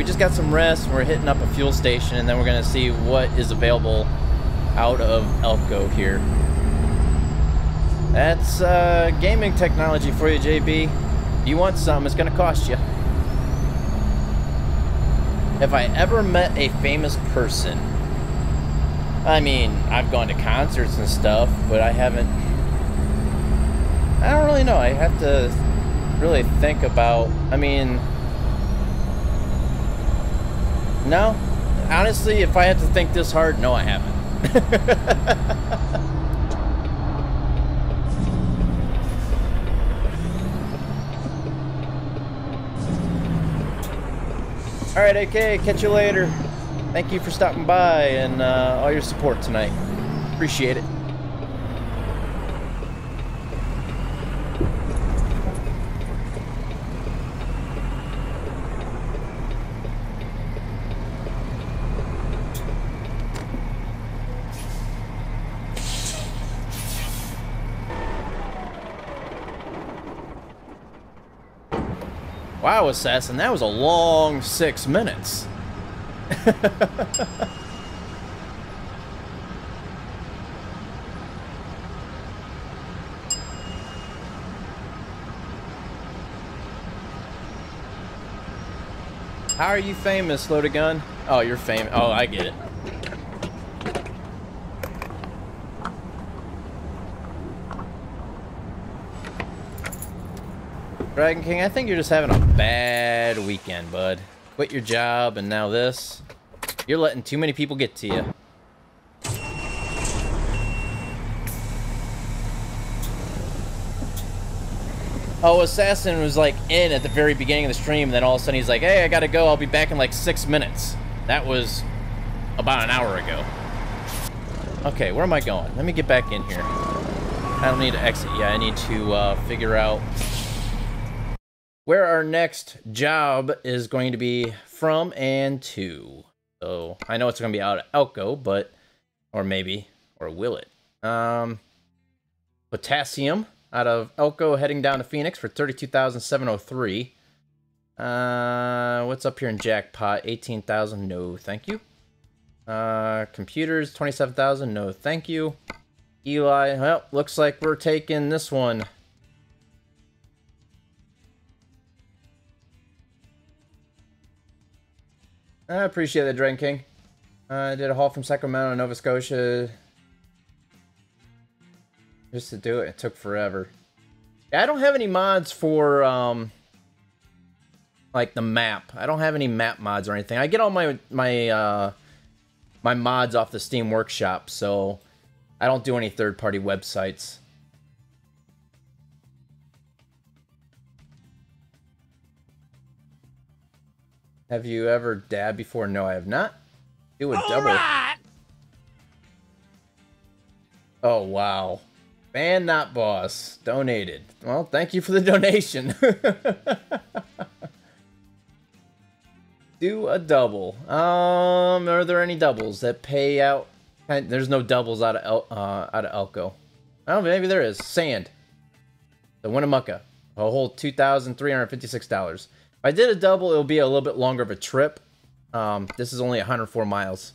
just got some rest. We're hitting up a fuel station, and then we're gonna see what is available out of Elko here. That's gaming technology for you, JB. If you want something, it's gonna cost you. Have I ever met a famous person? I mean, I've gone to concerts and stuff, but I haven't. I don't really know. I have to really think about. I mean, no. Honestly, if I had to think this hard, no, I haven't. All right, AK, catch you later. Thank you for stopping by and all your support tonight. Appreciate it. Wow, Assassin, that was a long 6 minutes. How are you famous, Loaded Gun? Oh, you're famous. Oh, I get it. Dragon King, I think you're just having a bad weekend, bud. Quit your job and now this. You're letting too many people get to you. Oh, Assassin was like in at the very beginning of the stream, and then all of a sudden he's like, hey, I gotta go, I'll be back in like 6 minutes. That was about an hour ago. Okay, where am I going? Let me get back in here. I don't need to exit. Yeah, I need to figure out where our next job is going to be from and to. So I know it's going to be out of Elko, but, or maybe, or will it? Potassium out of Elko heading down to Phoenix for $32,703. What's up here in Jackpot? 18,000, no thank you. Computers, 27,000, no thank you. Eli, well, looks like we're taking this one. I appreciate that, Dragon King. I did a haul from Sacramento to Nova Scotia just to do it. It took forever. Yeah, I don't have any mods for like the map. I don't have any map mods or anything. I get all my mods off the Steam Workshop, so I don't do any third-party websites. Have you ever dabbed before? No, I have not. Do a double. Right. Oh, wow. Fan Not Boss donated. Well, thank you for the donation. Do a double. Are there any doubles that pay out? There's no doubles out of Elko. Oh, maybe there is. Sand. The Winnemucca. A whole $2,356. If I did a double, it'll be a little bit longer of a trip. This is only 104 miles.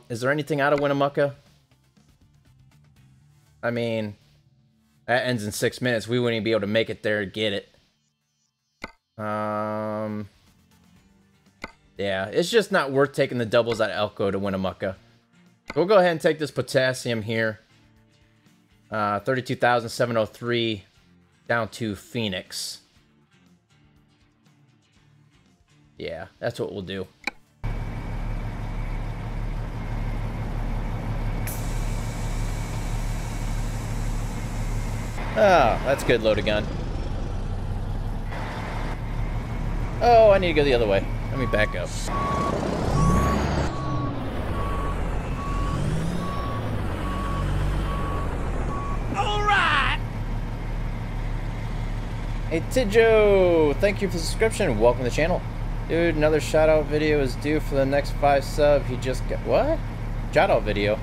Is there anything out of Winnemucca? I mean, that ends in 6 minutes. We wouldn't even be able to make it there to get it. Yeah, it's just not worth taking the doubles out of Elko to Winnemucca. We'll go ahead and take this potassium here. 32,703 down to Phoenix. Yeah, that's what we'll do. Oh, that's good, Loaded Gun. Oh, I need to go the other way. Let me back up. All right. Hey, Tidjo! Thank you for the subscription. Welcome to the channel. Dude, another shout-out video is due for the next 5 subs. He just got... What? Shout-out video.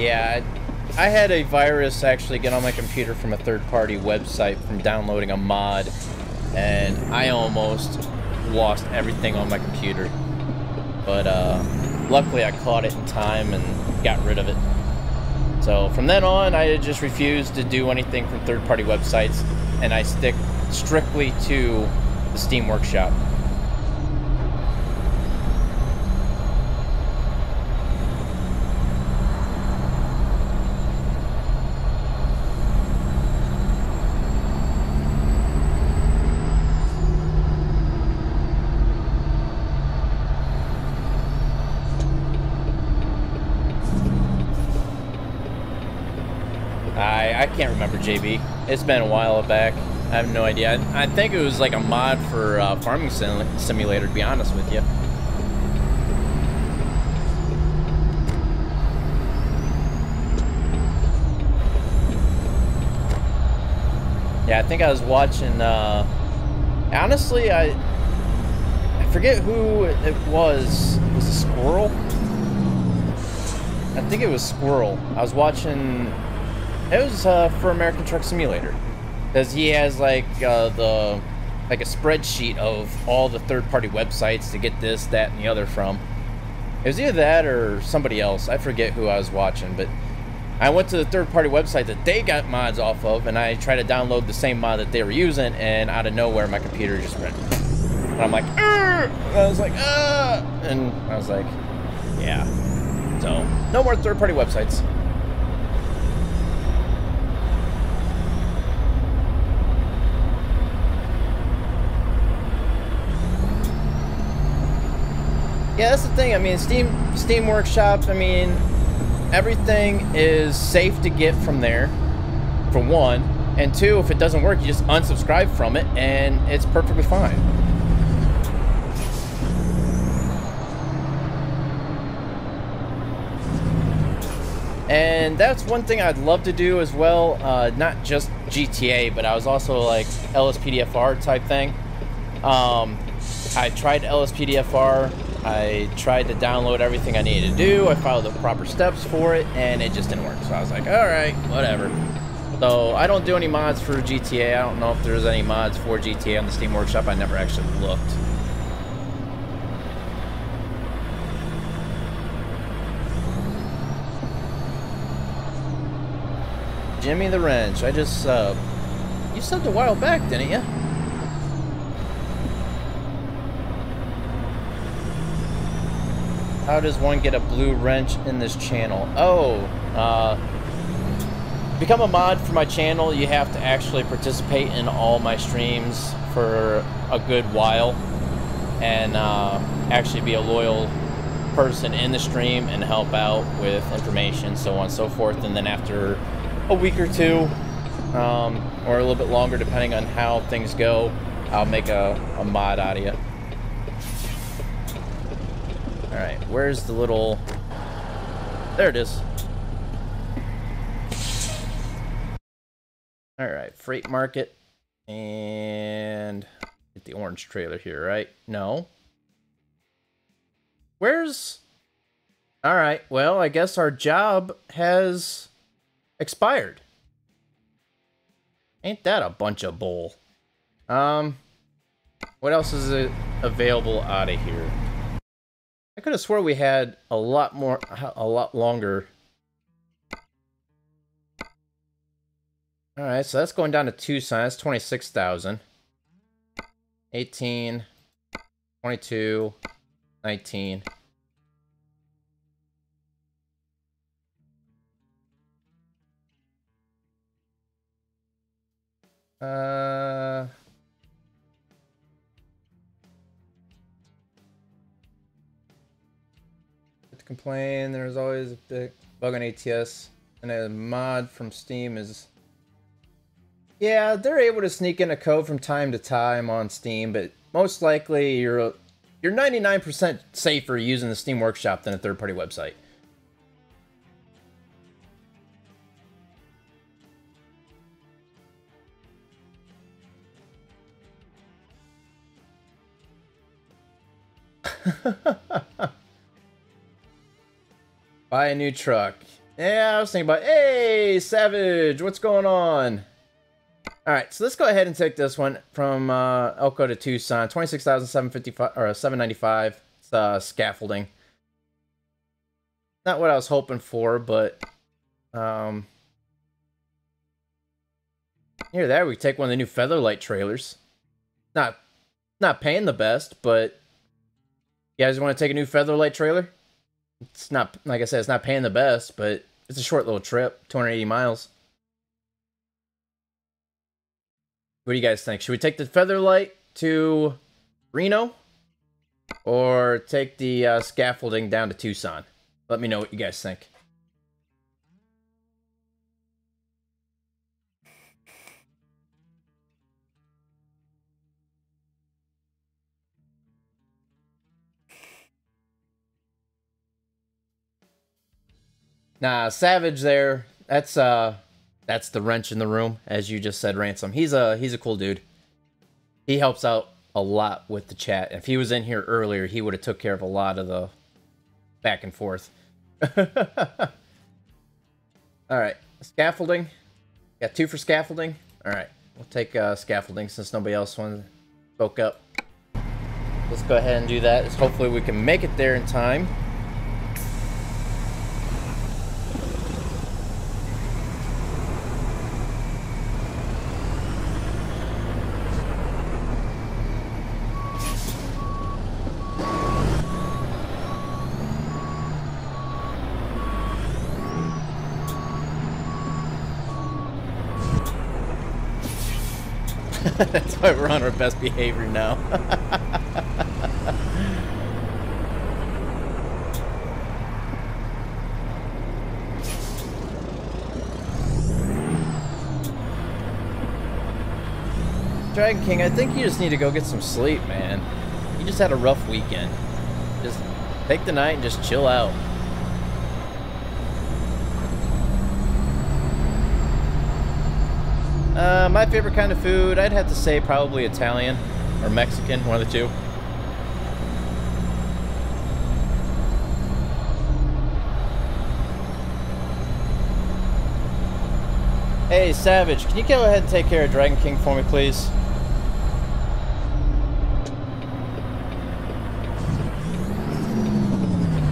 Yeah, I had a virus actually get on my computer from a third-party website from downloading a mod, and I almost lost everything on my computer. But luckily I caught it in time and got rid of it. So from then on, I just refused to do anything from third-party websites, and I stick strictly to the Steam Workshop. I can't remember, JB. It's been a while back. I have no idea. I think it was like a mod for Farming Simulator, to be honest with you. Yeah, I think I was watching, honestly, I forget who it was. Was it Squirrel? I think it was Squirrel. I was watching... It was for American Truck Simulator, because he has like a spreadsheet of all the third-party websites to get this, that, and the other from. It was either that or somebody else. I forget who I was watching, but I went to the third-party website that they got mods off of, and I tried to download the same mod that they were using, and out of nowhere, my computer just went. And I'm like, Arr! And I was like, ah! And I was like, yeah. So no more third-party websites. Yeah, that's the thing. I mean, Steam Workshop, I mean, everything is safe to get from there, for one. And two, if it doesn't work, you just unsubscribe from it, and it's perfectly fine. And that's one thing I'd love to do as well. Not just GTA, but I was also like LSPDFR type thing. I tried LSPDFR. I tried to download everything I needed to do. I followed the proper steps for it, and it just didn't work. So I was like, all right, whatever. So I don't do any mods for GTA. I don't know if there's any mods for GTA on the Steam Workshop. I never actually looked. Jimmy the Wrench. I just, you subbed a while back, didn't you? How does one get a blue wrench in this channel? Oh, become a mod for my channel. You have to actually participate in all my streams for a good while and actually be a loyal person in the stream and help out with information, so on and so forth. And then after a week or two, or a little bit longer, depending on how things go, I'll make a mod out of you. Alright, where's the little... There it is. Alright, freight market. And... get the orange trailer here, right? No. Where's... Alright, well, I guess our job has expired. Ain't that a bunch of bull? What else is available out of here? I could have swore we had a lot longer. Alright, so that's going down to Tucson. That's 26,000. 18, 22, 19. Complain, there's always a big bug on ATS, and a mod from Steam is... Yeah, they're able to sneak in a code from time to time on Steam, but most likely you're 99% safer using the Steam Workshop than a third-party website. Buy a new truck. Yeah, I was thinking about, hey, Savage, what's going on? Alright, so let's go ahead and take this one from Elko to Tucson. 26,755 or 795. It's scaffolding. Not what I was hoping for, but here, there we take one of the new Featherlight trailers. Not paying the best, but you guys want to take a new Featherlight trailer? It's not, like I said, it's not paying the best, but it's a short little trip, 280 miles. What do you guys think? Should we take the Featherlight to Reno? Or take the scaffolding down to Tucson? Let me know what you guys think. Nah, Savage there. That's the wrench in the room, as you just said, Ransom. He's a cool dude. He helps out a lot with the chat. If he was in here earlier, he would have took care of a lot of the back and forth. Alright, scaffolding. Got 2 for scaffolding. Alright, we'll take scaffolding since nobody else spoke up. Let's go ahead and do that. Hopefully we can make it there in time. That's why we're on our best behavior now. Dragon King, I think you just need to go get some sleep, man. You just had a rough weekend. Just take the night and just chill out. My favorite kind of food, I'd have to say probably Italian or Mexican, one of the two. Hey, Savage, can you go ahead and take care of Dragon King for me, please?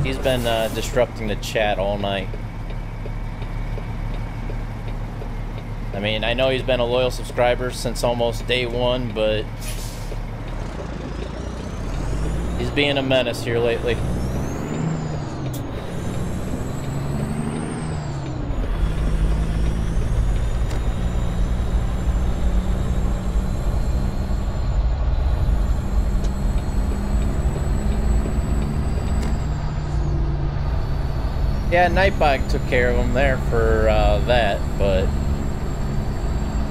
He's been disrupting the chat all night. I mean, I know he's been a loyal subscriber since almost day one, but he's being a menace here lately. Yeah, Nightbot took care of him there for that, but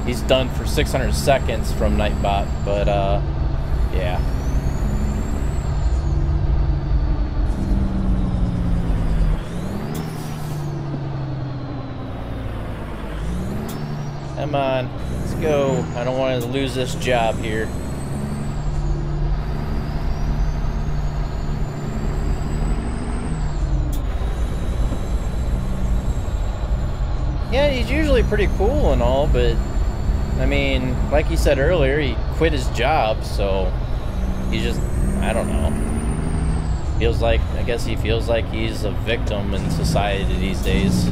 he's done for 600 seconds from Nightbot, but yeah. Come on, let's go. I don't want to lose this job here. Yeah, he's usually pretty cool and all, but I mean, like he said earlier, he quit his job, so he just, I don't know. Feels like, I guess he feels like he's a victim in society these days.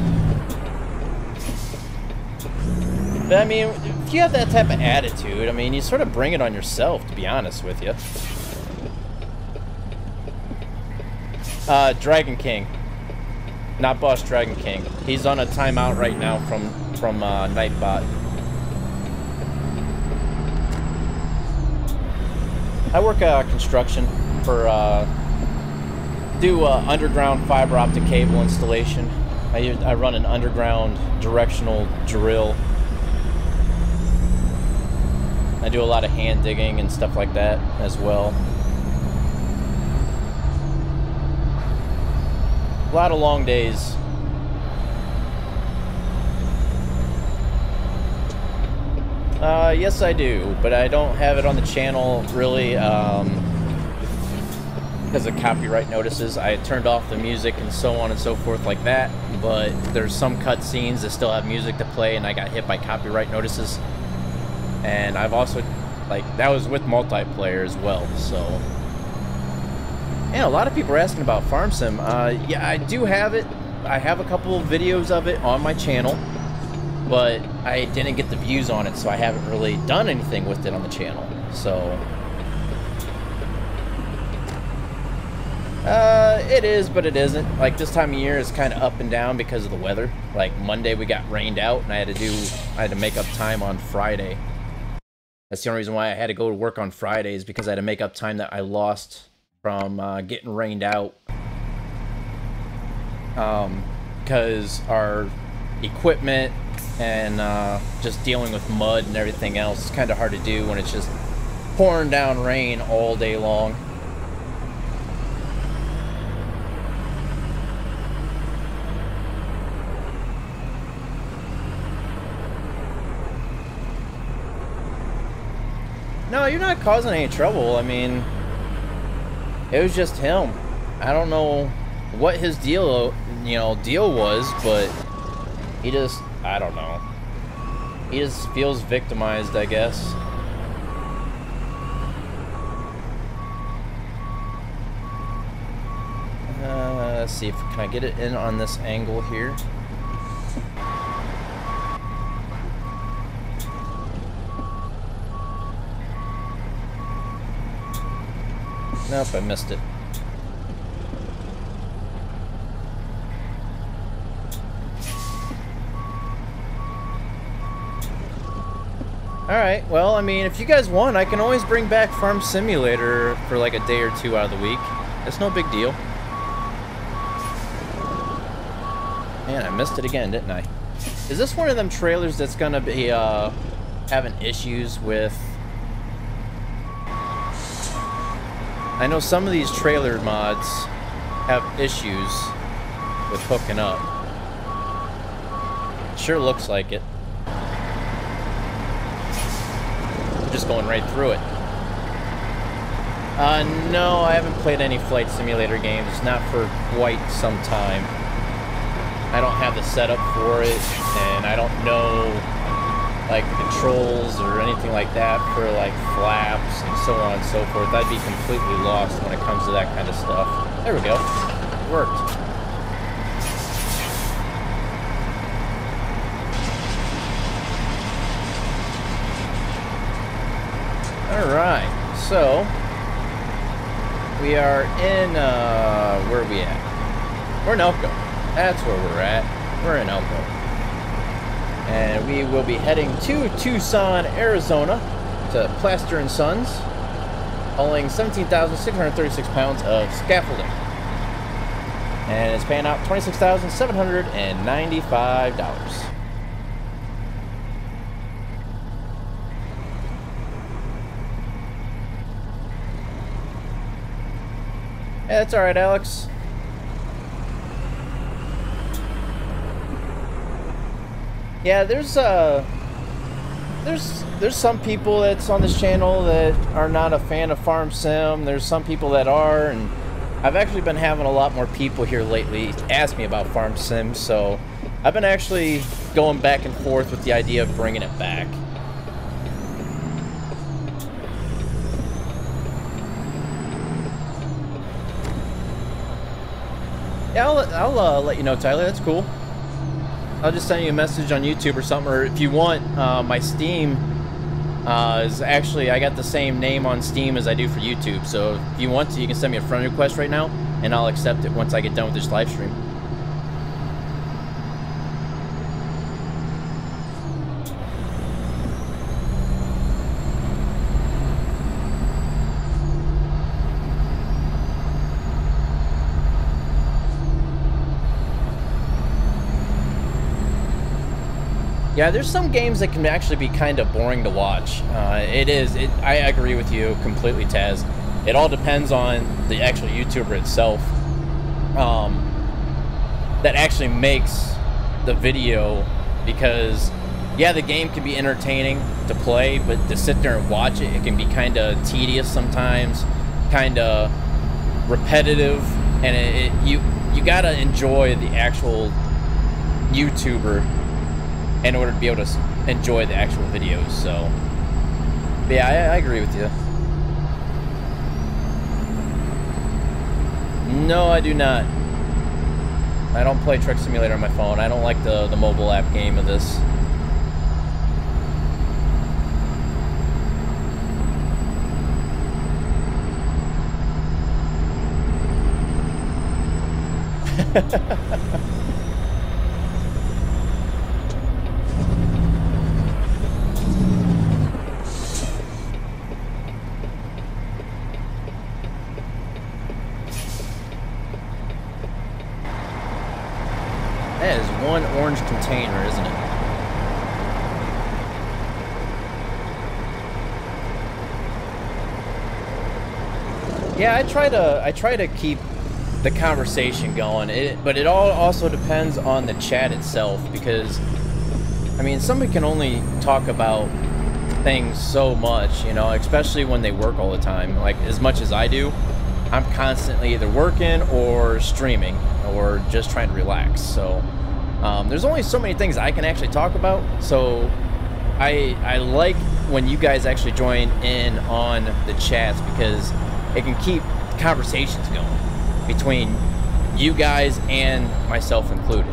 But I mean, if you have that type of attitude, I mean, you sort of bring it on yourself, to be honest with you. Dragon King. Not Boss Dragon King. He's on a timeout right now from Nightbot. I work construction for do underground fiber optic cable installation. I run an underground directional drill. I do a lot of hand digging and stuff like that as well. A lot of long days. Yes I do, but I don't have it on the channel really, because because of copyright notices. I turned off the music and so on and so forth like that, but there's some cutscenes that still have music to play, and I got hit by copyright notices. And I've also, like, that was with multiplayer as well, so. Yeah, a lot of people are asking about Farm Sim. Yeah, I do have it. I have a couple of videos of it on my channel, but I didn't get the views on it, so I haven't really done anything with it on the channel, so. It is, but it isn't. Like, this time of year is kind of up and down because of the weather. Like, Monday we got rained out, and I had to make up time on Friday. That's the only reason why I had to go to work on Fridays, because I had to make up time that I lost from getting rained out. Because our equipment and just dealing with mud and everything else is kind of hard to do when it's just pouring down rain all day long. No, you're not causing any trouble. I mean, it was just him. I don't know what his deal was, but he just, I don't know. He just feels victimized, I guess. Let's see, can I get it in on this angle here? Nope, I missed it. Alright, well, I mean, if you guys want, I can always bring back Farm Simulator for like a day or two out of the week. It's no big deal. Man, I missed it again, didn't I? Is this one of them trailers that's gonna be having issues with... I know some of these trailer mods have issues with hooking up. Sure looks like it. I'm just going right through it. No, I haven't played any flight simulator games, not for quite some time. I don't have the setup for it, and I don't know like the controls or anything like that for like flaps and so on and so forth. I'd be completely lost when it comes to that kind of stuff. There we go. It worked. Alright, so we are in where are we at? We're in Elko. That's where we're at. We're in Elko. And we will be heading to Tucson, Arizona, to Plaster & Sons, hauling 17,636 pounds of scaffolding. And it's paying out $26,795. Yeah, that's alright, Alex. Yeah, there's some people that's on this channel that are not a fan of Farm Sim. There's some people that are, and I've actually been having a lot more people here lately ask me about Farm Sim, so I've been actually going back and forth with the idea of bringing it back. Yeah, I'll let you know, Tyler. That's cool. I'll just send you a message on YouTube or something, or if you want, my Steam is actually, I got the same name on Steam as I do for YouTube, so if you want to, you can send me a friend request right now, and I'll accept it once I get done with this live stream. Yeah, there's some games that can actually be kind of boring to watch. I agree with you completely, Taz. It all depends on the actual YouTuber itself that actually makes the video, because, yeah, the game can be entertaining to play, but to sit there and watch it, it can be kind of tedious sometimes, kind of repetitive, and you gotta enjoy the actual YouTuber in order to be able to enjoy the actual videos. So, but yeah, I agree with you. No, I do not. I don't play Truck Simulator on my phone. I don't like the mobile app game of this. That is one orange container, isn't it? Yeah, I try to keep the conversation going, but it all also depends on the chat itself, because I mean, somebody can only talk about things so much, you know, especially when they work all the time. Like, as much as I do, I'm constantly either working or streaming or just trying to relax. So there's only so many things I can actually talk about. So I like when you guys actually join in on the chats, because it can keep conversations going between you guys and myself included.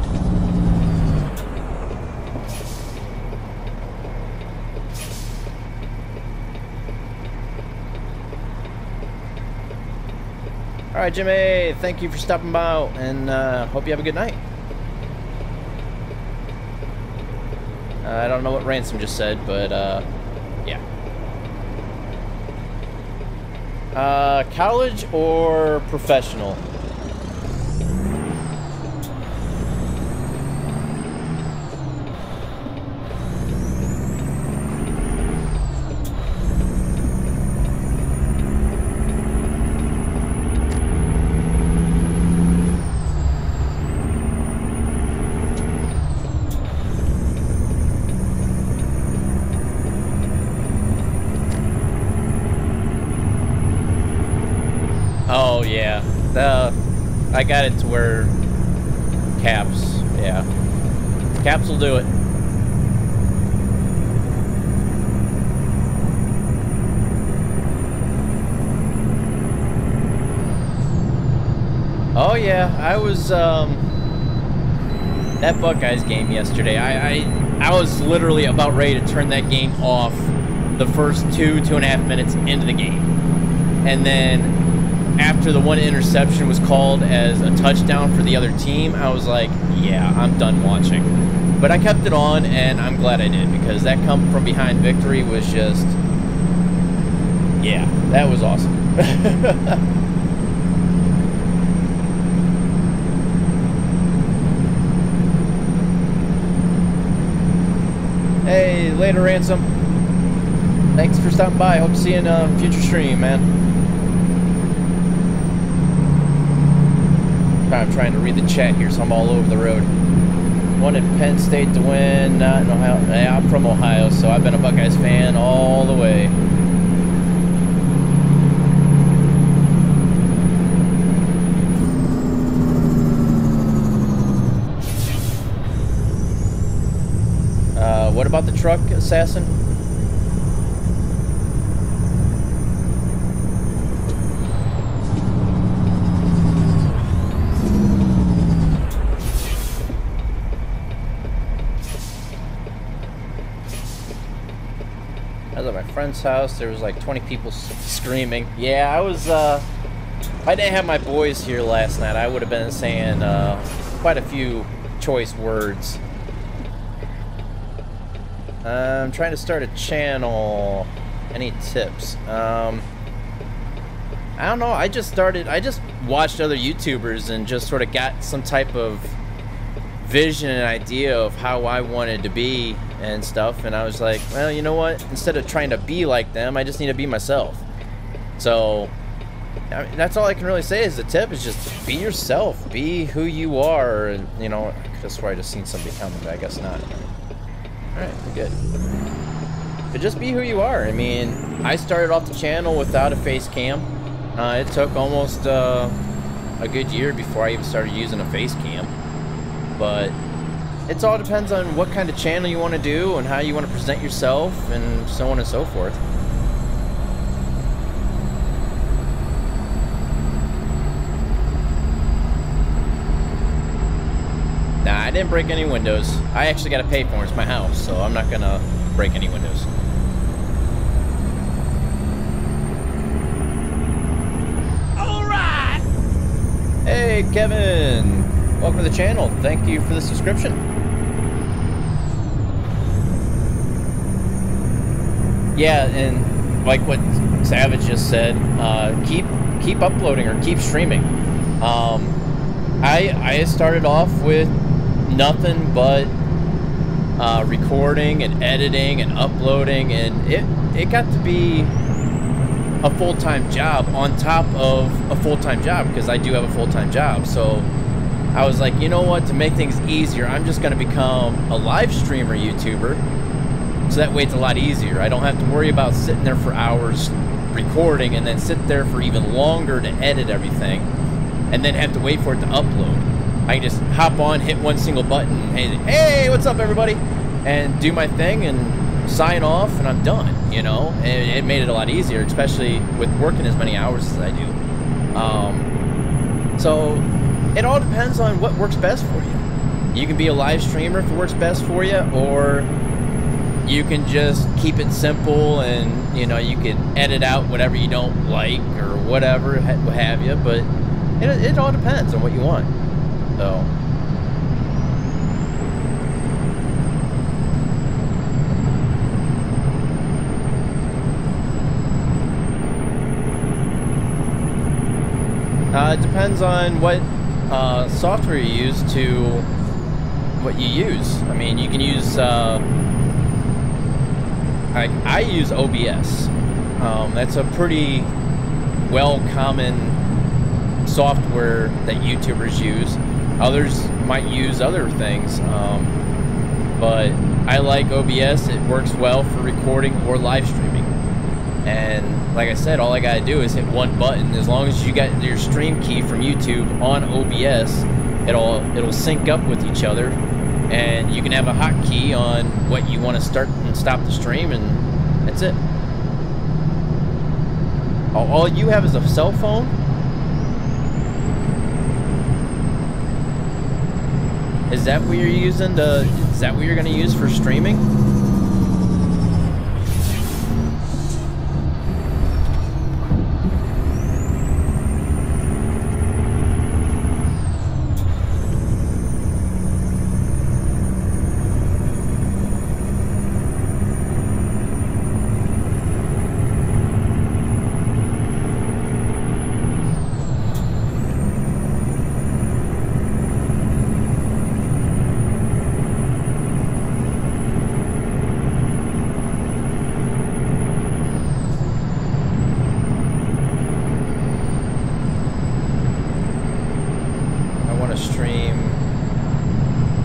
All right, Jimmy, thank you for stopping by, and hope you have a good night. I don't know what Ransom just said, but yeah. College or professional? Oh yeah, I got it to where caps, yeah, caps will do it. Oh yeah, I was that Buckeyes game yesterday. I was literally about ready to turn that game off the first 2.5 minutes into the game, and then after the one interception was called as a touchdown for the other team, I was like, yeah, I'm done watching. But I kept it on, and I'm glad I did, because that come from behind victory was just, yeah, that was awesome. Hey, later, Ransom. Thanks for stopping by. Hope to see you in a future stream, man. I'm trying to read the chat here, so I'm all over the road. Wanted Penn State to win, not in Ohio. Yeah, I'm from Ohio, so I've been a Buckeyes fan all the way. What about the truck, Assassin? I was at my friend's house. There was like 20 people screaming. Yeah, I was, if I didn't have my boys here last night, I would have been saying quite a few choice words. I'm trying to start a channel. Any tips? I don't know. I just watched other YouTubers and just sort of got some type of vision and idea of how I wanted to be and stuff, and I was like, well, you know what, instead of trying to be like them, I just need to be myself. So I mean, that's all I can really say is the tip is just be yourself, be who you are. And you know, I could have sworn I just seen somebody coming, but I guess not. Alright, we're good. But just be who you are. I mean, I started off the channel without a face cam. It took almost a good year before I even started using a face cam. But it all depends on what kind of channel you want to do and how you want to present yourself and so on and so forth. Nah, I didn't break any windows. I actually got to pay for it. It's my house, so I'm not going to break any windows. All right. Hey, Kevin. Welcome to the channel. Thank you for the subscription. Yeah, and like what Savage just said, keep uploading or keep streaming. I started off with nothing but recording and editing and uploading, and it got to be a full-time job on top of a full-time job, because I do have a full-time job. So I was like, you know what, to make things easier, I'm just going to become a live streamer YouTuber, so that way it's a lot easier. I don't have to worry about sitting there for hours recording and then sit there for even longer to edit everything and then have to wait for it to upload. I can just hop on, hit one single button, and hey, what's up everybody, and do my thing and sign off, and I'm done, you know. And it made it a lot easier, especially with working as many hours as I do. So it all depends on what works best for you. You can be a live streamer if it works best for you, or you can just keep it simple and, you know, you can edit out whatever you don't like or whatever, what have you. But it all depends on what you want. So it depends on what software you use to what you use. I mean, you can use I use OBS. That's a pretty common software that YouTubers use. Others might use other things, but I like OBS. It works well for recording or live streaming. And like I said, all I gotta do is hit one button. As long as you got your stream key from YouTube on OBS, it'll sync up with each other, and you can have a hotkey on what you want to start and stop the stream, and that's it. All you have is a cell phone? Is that what you're using is that what you're gonna use for streaming?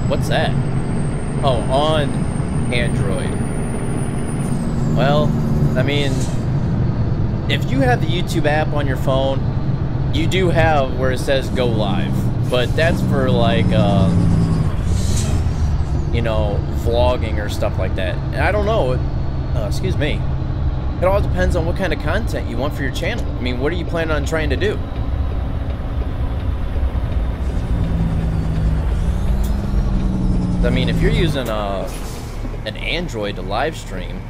What's that? Oh, on Android. Well, I mean, if you have the YouTube app on your phone, you do have where it says go live, but that's for like you know, vlogging or stuff like that. And I don't know, excuse me, it all depends on what kind of content you want for your channel. I mean, what are you planning on trying to do? I mean, if you're using an Android to live stream,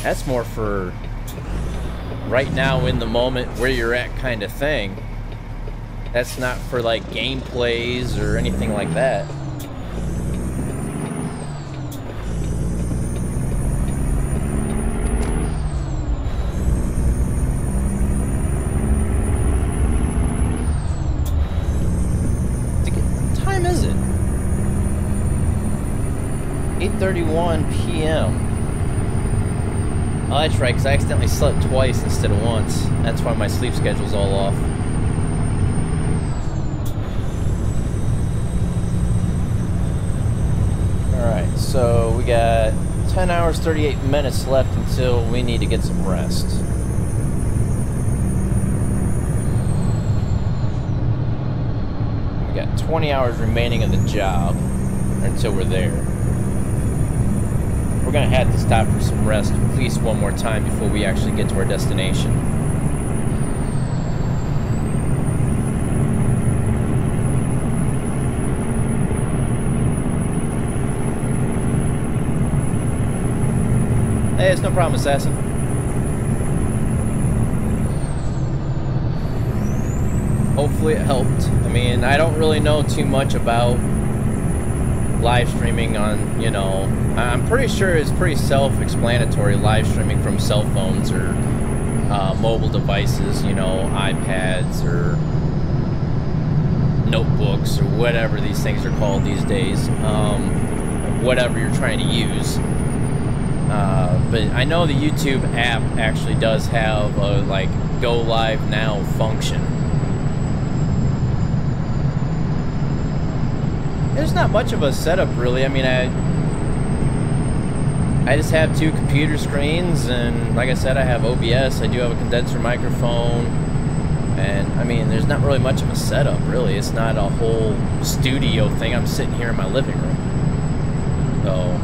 that's more for right now in the moment where you're at kind of thing. That's not for like gameplays or anything like that. What time is it? 8:31 p.m. Oh, that's right, because I accidentally slept twice instead of once. That's why my sleep schedule's all off. Alright, so we got 10 hours, 38 minutes left until we need to get some rest. 20 hours remaining of the job until we're there. We're gonna have to stop for some rest at least one more time before we actually get to our destination. Hey, it's no problem, Assassin. Hopefully it helped. I mean, I don't really know too much about live streaming on, you know, I'm pretty sure it's pretty self-explanatory, live streaming from cell phones or mobile devices, you know, iPads or notebooks or whatever these things are called these days, whatever you're trying to use. But I know the YouTube app actually does have a, like, go live now function. There's not much of a setup, really. I mean, I just have 2 computer screens, and like I said, I have OBS. I do have a condenser microphone, and I mean, there's not really much of a setup, really. It's not a whole studio thing. I'm sitting here in my living room. So...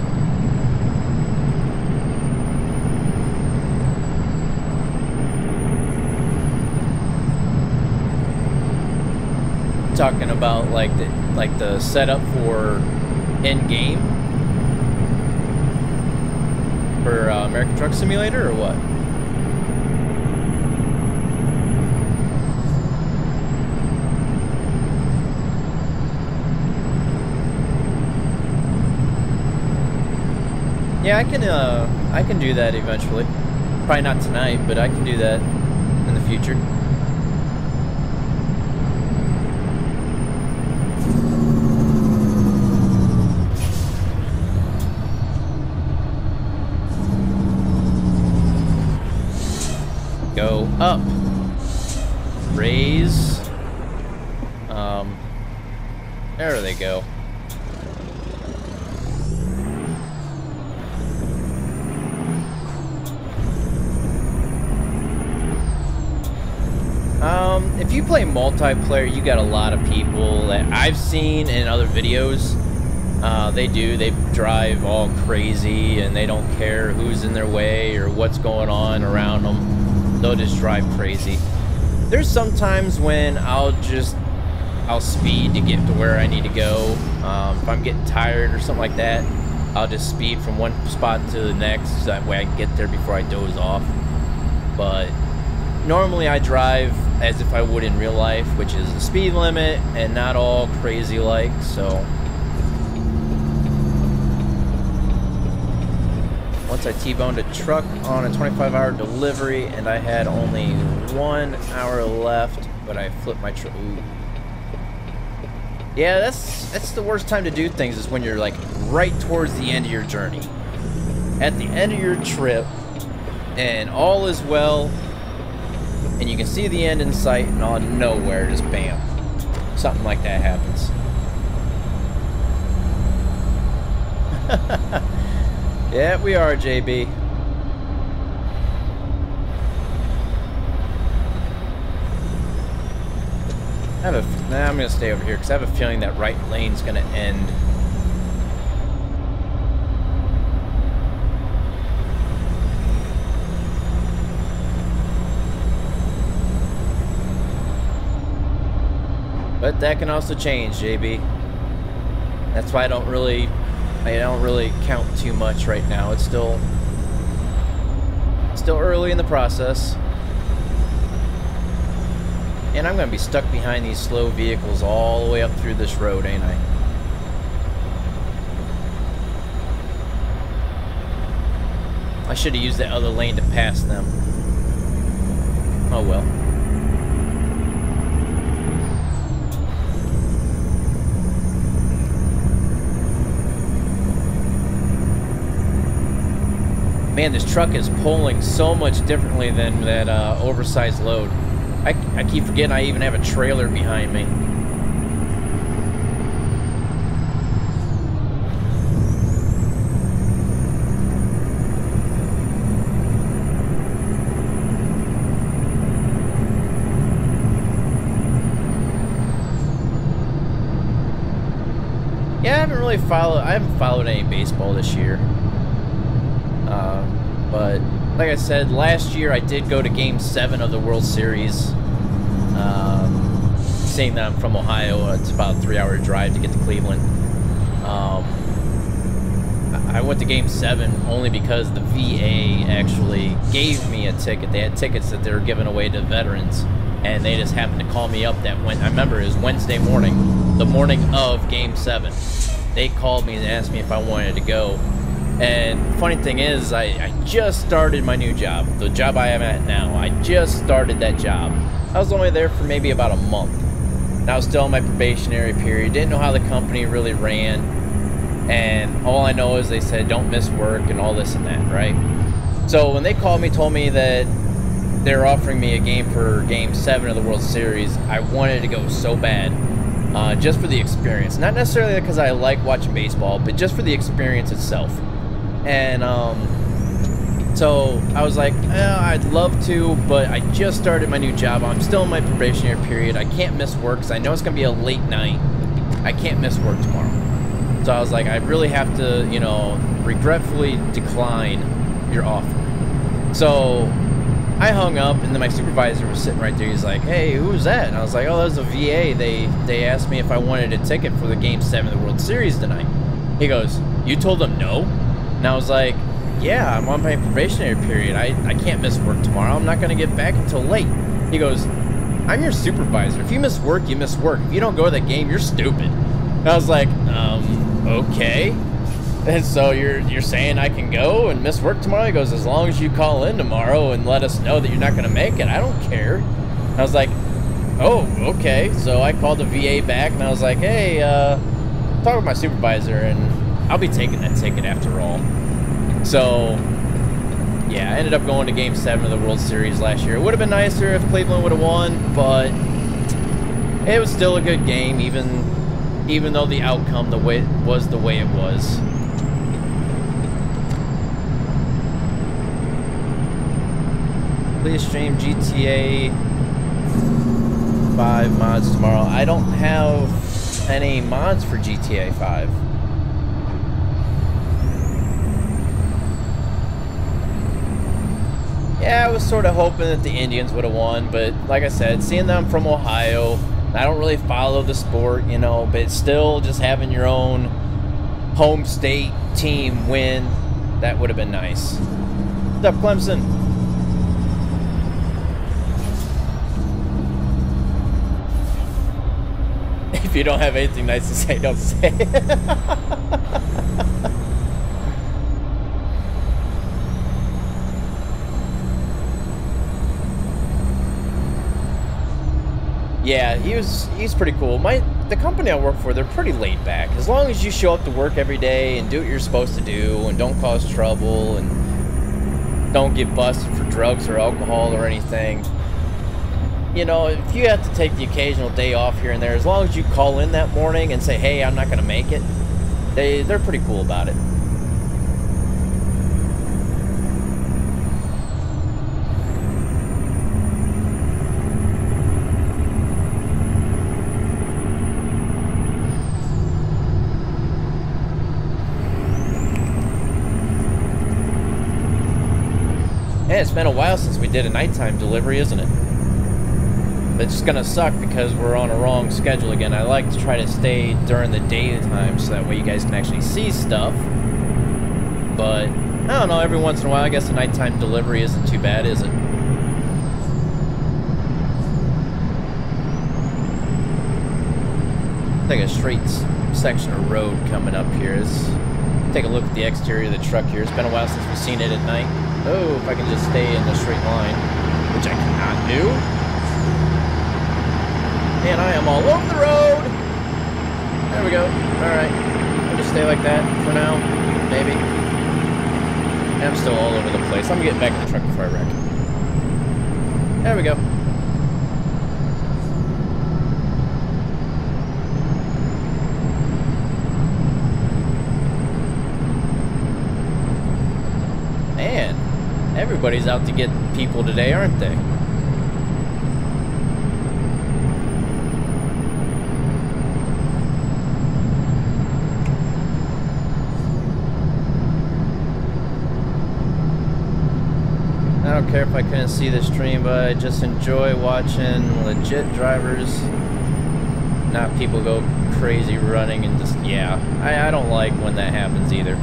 talking about like the setup for in-game for American Truck Simulator or what? Yeah, I can do that eventually. Probably not tonight, but I can do that in the future. Go up, raise, there they go. If you play multiplayer, you got a lot of people that I've seen in other videos. They drive all crazy and they don't care who's in their way or what's going on around them. They'll just drive crazy. There's some times when I'll speed to get to where I need to go. If I'm getting tired or something like that, I'll just speed from one spot to the next, so that way I can get there before I doze off. But normally I drive as if I would in real life, which is the speed limit and not all crazy like, so. Once I T-boned a truck on a 25-hour delivery, and I had only 1 hour left, but I flipped my truck. Yeah, that's the worst time to do things, is when you're like right towards the end of your journey. At the end of your trip, and all is well, and you can see the end in sight, and out of nowhere, just bam. Something like that happens. Yeah, we are, JB. I'm gonna stay over here because I have a feeling that right lane's gonna end. But that can also change, JB. That's why I don't really count too much right now. It's still early in the process. And I'm gonna be stuck behind these slow vehicles all the way up through this road, ain't I? I should have used that other lane to pass them. Oh well. Man, this truck is pulling so much differently than that oversized load. I keep forgetting I even have a trailer behind me. really follow. I haven't followed any baseball this year. But like I said, last year I did go to Game 7 of the World Series. Seeing that I'm from Ohio, it's about a 3-hour drive to get to Cleveland. I went to Game 7 only because the VA actually gave me a ticket. They had tickets that they were giving away to veterans, and they just happened to call me up that I remember it was Wednesday morning, the morning of Game 7. They called me and asked me if I wanted to go. And funny thing is, I just started my new job, the job I am at now. I just started that job. I was only there for maybe about a month. And I was still in my probationary period, didn't know how the company really ran. And all I know is they said, don't miss work and all this and that, right? So when they called me, told me that they're offering me a game for Game 7 of the World Series, I wanted to go so bad, just for the experience. Not necessarily because I like watching baseball, but just for the experience itself. And so I was like, I'd love to, but I just started my new job. I'm still in my probationary period. I can't miss work because I know it's going to be a late night. I can't miss work tomorrow. So I was like, I really have to, you know, regretfully decline your offer. So I hung up, and then my supervisor was sitting right there. He's like, hey, who's that? And I was like, oh, that was a VA. They asked me if I wanted a ticket for the Game 7 of the World Series tonight. He goes, you told them no? And I was like, yeah, I'm on my probationary period. I can't miss work tomorrow. I'm not going to get back until late. He goes, I'm your supervisor. If you miss work, you miss work. If you don't go to that game, you're stupid. And I was like, okay. And so you're saying I can go and miss work tomorrow? He goes, as long as you call in tomorrow and let us know that you're not going to make it, I don't care. And I was like, oh, okay. So I called the VA back, and I was like, hey, talk with my supervisor, and I'll be taking that ticket after all. So, yeah, I ended up going to Game 7 of the World Series last year. It would have been nicer if Cleveland would have won, but it was still a good game, even though the outcome was the way it was. Please stream GTA 5 mods tomorrow. I don't have any mods for GTA 5. Yeah, I was sort of hoping that the Indians would have won, but like I said, seeing them from Ohio, I don't really follow the sport, you know, but still just having your own home state team win, that would have been nice. What's up, Clemson? If you don't have anything nice to say, don't say it. Yeah, he's pretty cool. The company I work for, they're pretty laid back. As long as you show up to work every day and do what you're supposed to do and don't cause trouble and don't get busted for drugs or alcohol or anything. You know, if you have to take the occasional day off here and there, as long as you call in that morning and say, hey, I'm not going to make it, they're pretty cool about it. Yeah, it's been a while since we did a nighttime delivery, isn't it? It's just gonna suck because we're on a wrong schedule again. I like to try to stay during the daytime so that way you guys can actually see stuff. But, I don't know, every once in a while, I guess a nighttime delivery isn't too bad, is it? It's like a straight section of road coming up here. Let's take a look at the exterior of the truck here. It's been a while since we've seen it at night. Oh, if I can just stay in the straight line, which I cannot do. And I am all over the road. There we go. All right. I'll just stay like that for now, maybe. I'm still all over the place. I'm getting back in the truck before I wreck. There we go. Man, everybody's out to get people today, aren't they? don't care if I couldn't see the stream, but I just enjoy watching legit drivers, not people go crazy running and just, yeah. I don't like when that happens either.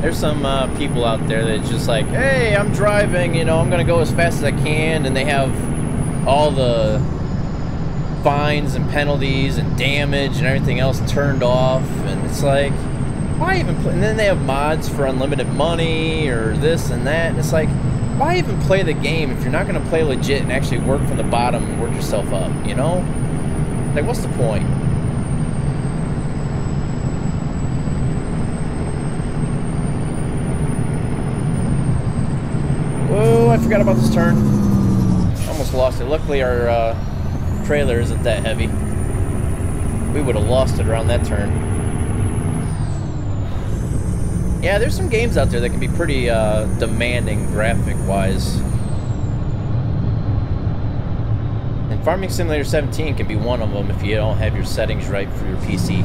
There's some people out there that's just like, hey, I'm driving, you know, I'm gonna go as fast as I can, and they have all the fines and penalties and damage and everything else turned off, and it's like, why even play? And then they have mods for unlimited money or this and that, and it's like, why even play the game if you're not gonna play legit and actually work from the bottom and work yourself up, you know? Like, what's the point? Whoa, I forgot about this turn. Almost lost it. Luckily our trailer isn't that heavy. We would have lost it around that turn. Yeah, there's some games out there that can be pretty demanding graphic-wise. And Farming Simulator 17 can be one of them if you don't have your settings right for your PC.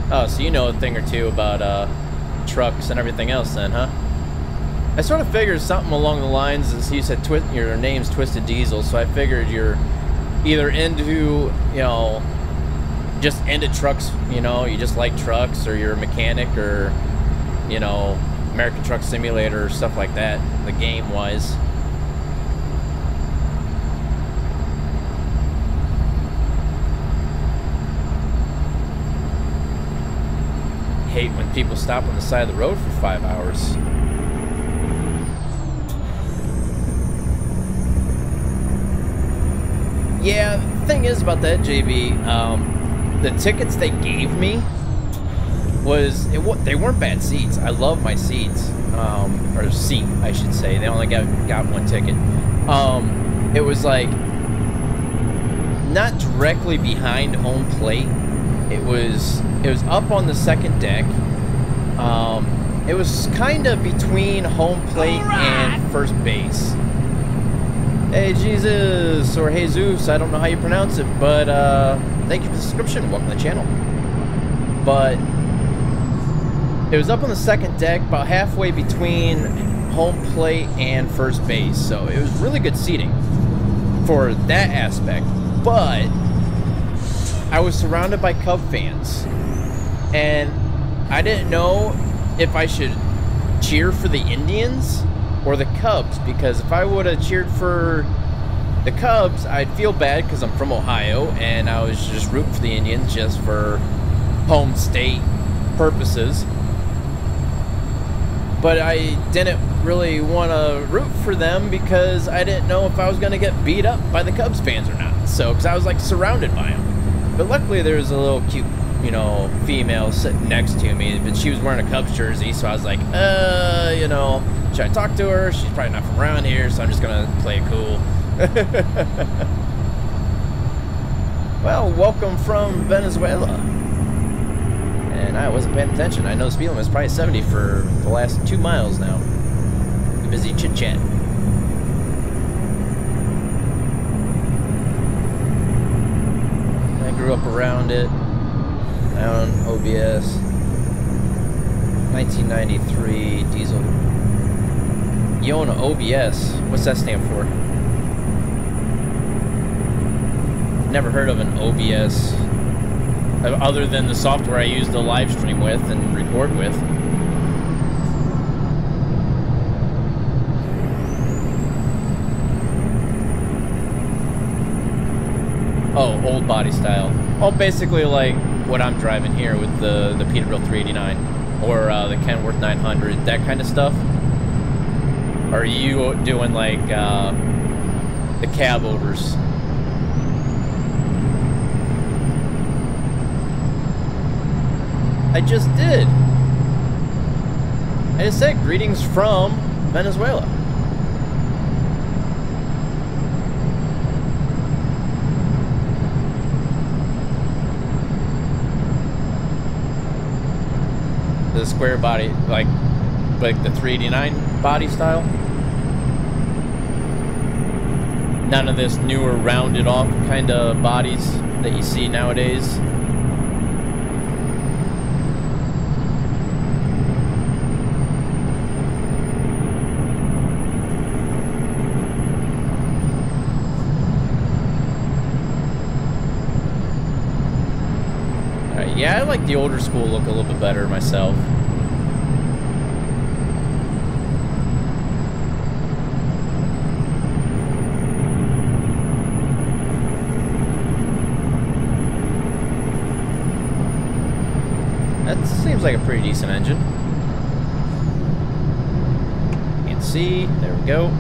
Oh, so you know a thing or two about trucks and everything else then, huh? I sort of figured something along the lines, as you said, your name's Twisted Diesel, so I figured you're either into, you know, just into trucks, you know, you just like trucks, or you're a mechanic, or, you know, American Truck Simulator, or stuff like that, the game-wise. Hate when people stop on the side of the road for 5 hours. Yeah, the thing is about that, JB, the tickets they gave me was, they weren't bad seats. I love my seats, or seat, I should say. They only got one ticket. It was like not directly behind home plate. It was up on the second deck. It was kind of between home plate and first base. Hey Jesus, or Jesus, I don't know how you pronounce it, but thank you for the subscription. Welcome to the channel. But it was up on the second deck, about halfway between home plate and first base. So it was really good seating for that aspect. But I was surrounded by Cub fans, and I didn't know if I should cheer for the Indians or the Cubs, because if I would have cheered for the Cubs, I'd feel bad because I'm from Ohio and I was just rooting for the Indians just for home state purposes. But I didn't really want to root for them because I didn't know if I was going to get beat up by the Cubs fans or not. So, because I was like surrounded by them. But luckily there was a little cute, you know, female sitting next to me, but she was wearing a Cubs jersey, so I was like, you know, should I talk to her? She's probably not from around here, so I'm just gonna play it cool. Well, welcome from Venezuela. And I wasn't paying attention. I know the speed limit is probably 70 for the last 2 miles now. Busy chit-chat. I grew up around it. I own OBS. 1993 diesel. You own an OBS. What's that stand for? Never heard of an OBS. Other than the software I use to live stream with and record with. Oh, old body style. Oh, basically like what I'm driving here with the Peterbilt 389 or the Kenworth 900, that kind of stuff. Or are you doing like the cab overs? I just did. I just said greetings from Venezuela. The square body, like like the 389 body style. None of this newer rounded off kind of bodies that you see nowadays. Yeah, I like the older school look a little bit better myself. That seems like a pretty decent engine. You can see, there we go.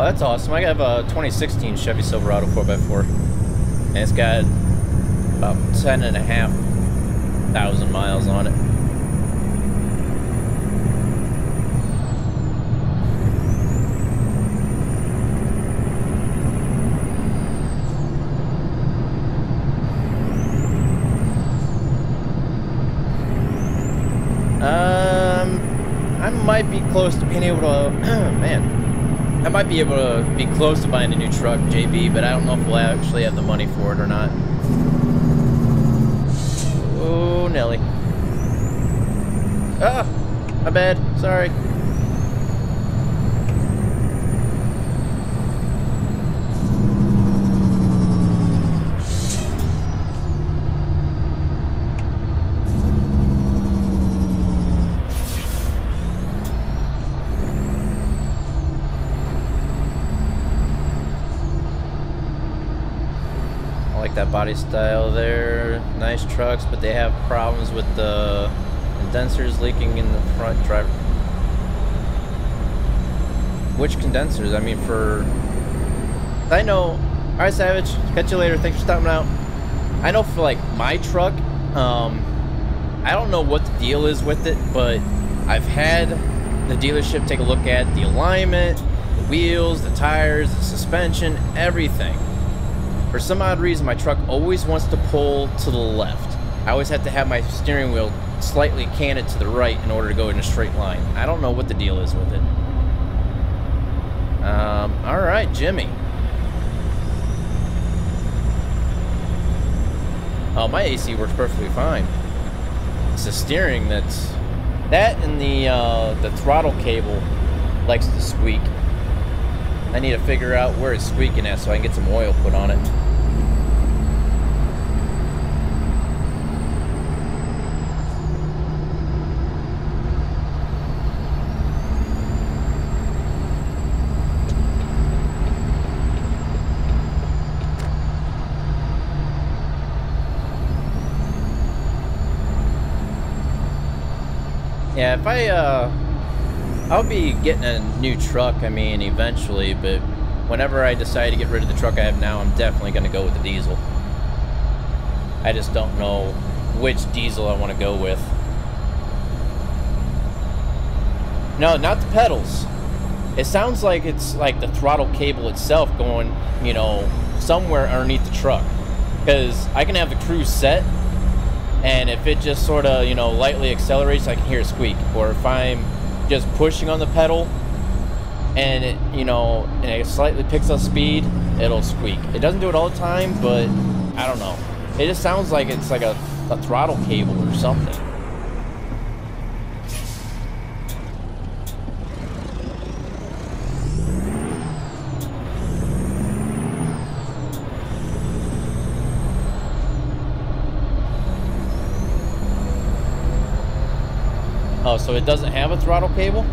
That's awesome. I have a 2016 Chevy Silverado 4x4, and it's got about 10,500 miles on it. I might be close to being able to, man. I might be able to be close to buying a new truck, JB, but I don't know if we'll actually have the money for it or not. Oh, Nelly. Ah, my bad. Sorry. That body style there. Nice trucks, but they have problems with the condensers leaking in the front driver. Which condensers? I mean, for... I know. Alright, Savage. Catch you later. Thanks for stopping out. I know for, like, my truck, I don't know what the deal is with it, but I've had the dealership take a look at the alignment, the wheels, the tires, the suspension, everything. For some odd reason, my truck always wants to pull to the left. I always have to have my steering wheel slightly canted to the right in order to go in a straight line. I don't know what the deal is with it. All right, Jimmy. Oh, my AC works perfectly fine. It's the steering that's... That and the throttle cable likes to squeak. I need to figure out where it's squeaking at so I can get some oil put on it. Yeah, if I'll be getting a new truck, I mean, eventually, but whenever I decide to get rid of the truck I have now, I'm definitely going to go with the diesel. I just don't know which diesel I want to go with. No, not the pedals. It sounds like it's like the throttle cable itself going, you know, somewhere underneath the truck. Because I can have the cruise set, and if it just sort of, you know, lightly accelerates, I can hear a squeak. Or if I'm just pushing on the pedal and it, you know, and it slightly picks up speed, it'll squeak. It doesn't do it all the time, but I don't know. It just sounds like it's like a throttle cable or something. Oh, so it doesn't have a throttle cable?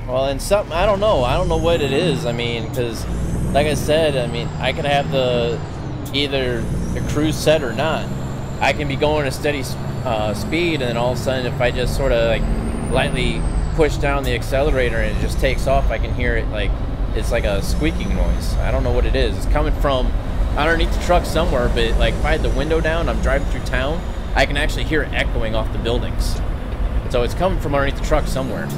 Well, and something, I don't know what it is. I mean, because, like I said, I mean, I can have either the cruise set or not. I can be going a steady speed, and then all of a sudden, if I just sort of, like, lightly push down the accelerator and it just takes off, I can hear it, like, it's like a squeaking noise. I don't know what it is. It's coming from underneath the truck somewhere, but like if I had the window down, I'm driving through town, I can actually hear it echoing off the buildings. So it's coming from underneath the truck somewhere.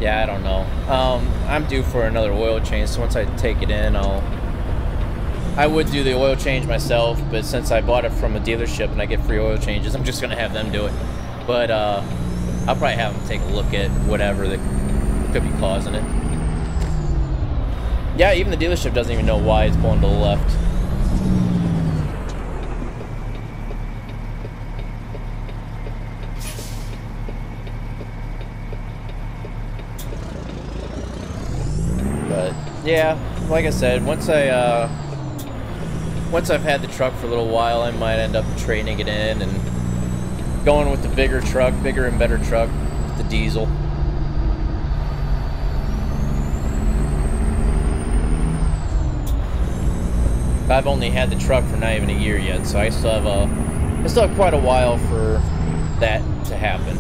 Yeah, I don't know. I'm due for another oil change, so once I take it in, I would do the oil change myself, but since I bought it from a dealership and I get free oil changes, I'm just gonna have them do it. But I'll probably have them take a look at whatever that could be causing it. Yeah, even the dealership doesn't even know why it's pulling to the left. But yeah, like I said, once I've had the truck for a little while, I might end up trading it in and going with the bigger truck, bigger and better truck, the diesel. I've only had the truck for not even a year yet, so I still have quite a while for that to happen.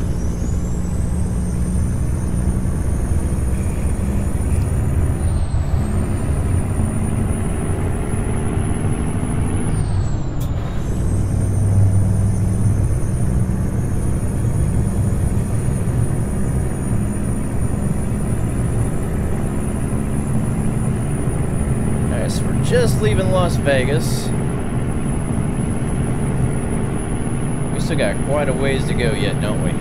Just leaving Las Vegas. We still got quite a ways to go yet, don't we?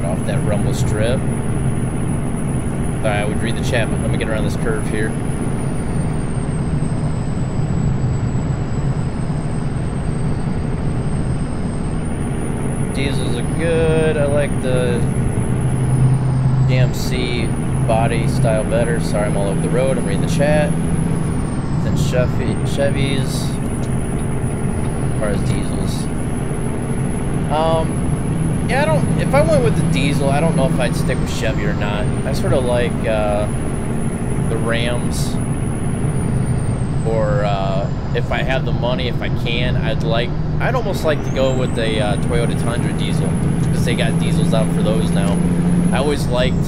Get off that rumble strip. Alright, I would read the chat, but let me get around this curve here. Diesels are good. I like the GMC body style better. Sorry, I'm all over the road. I'm reading the chat. Then Chevys as far as diesels. Yeah, if I went with the diesel, I don't know if I'd stick with Chevy or not. I sort of like the Rams, or if I have the money, if I can, I'd almost like to go with a Toyota Tundra diesel, because they got diesels out for those now. I always liked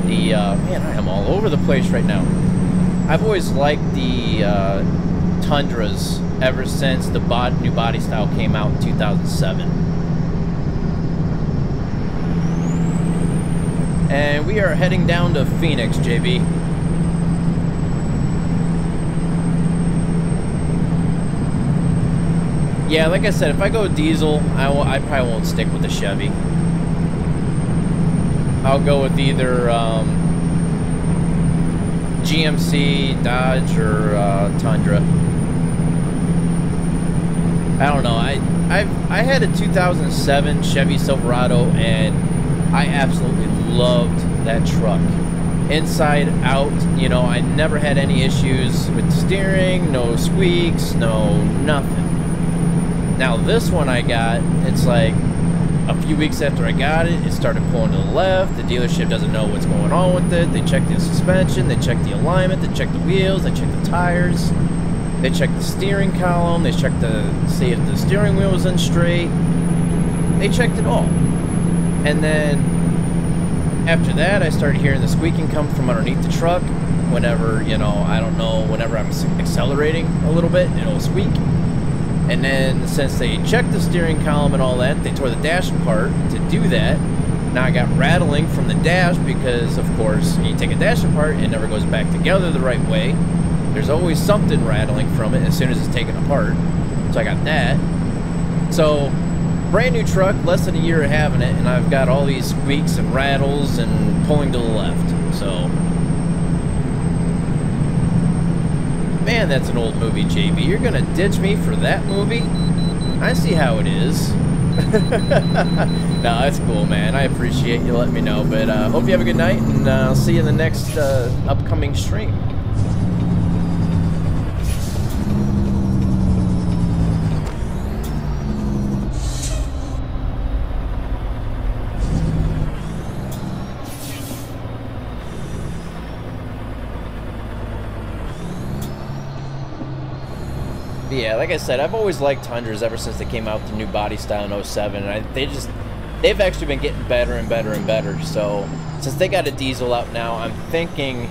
the, man, I am all over the place right now. I've always liked the Tundras ever since the new body style came out in 2007. And we are heading down to Phoenix, JB. Yeah, like I said, if I go diesel, I probably won't stick with the Chevy. I'll go with either GMC, Dodge, or Tundra. I don't know. I had a 2007 Chevy Silverado, and I absolutely loved that truck. Inside, out, you know, I never had any issues with steering, no squeaks, no nothing. Now this one I got, it's like a few weeks after I got it, it started pulling to the left. The dealership doesn't know what's going on with it. They check the suspension, they check the alignment, they check the wheels, they check the tires, they check the steering column, they check to see if the steering wheel was in straight. They checked it all. And then after that, I started hearing the squeaking come from underneath the truck. Whenever, you know, I don't know, whenever I'm accelerating a little bit, it'll squeak. And then since they checked the steering column and all that, they tore the dash apart to do that. Now I got rattling from the dash because, of course, when you take a dash apart, it never goes back together the right way. There's always something rattling from it as soon as it's taken apart. So I got that. So, brand new truck, less than a year of having it, and I've got all these squeaks and rattles and pulling to the left. So, man, that's an old movie, JB. You're gonna ditch me for that movie? I see how it is. No, that's cool, man. I appreciate you letting me know. But hope you have a good night, and I'll see you in the next upcoming stream. But yeah, like I said, I've always liked Tundras ever since they came out with the new body style in 07, and they've actually been getting better and better and better. So since they got a diesel out now, I'm thinking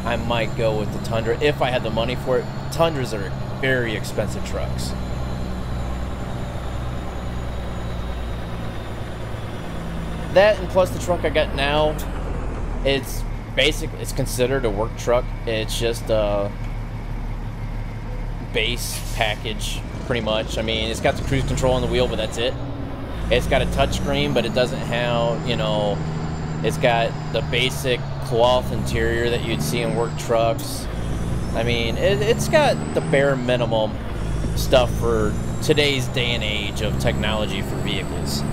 I might go with the Tundra if I had the money for it. Tundras are very expensive trucks. That, and plus the truck I got now, it's considered a work truck. It's just a base package, pretty much. I mean, it's got the cruise control on the wheel, but that's it. It's got a touchscreen, but it doesn't have, you know, it's got the basic cloth interior that you'd see in work trucks. I mean, it's got the bare minimum stuff for today's day and age of technology for vehicles.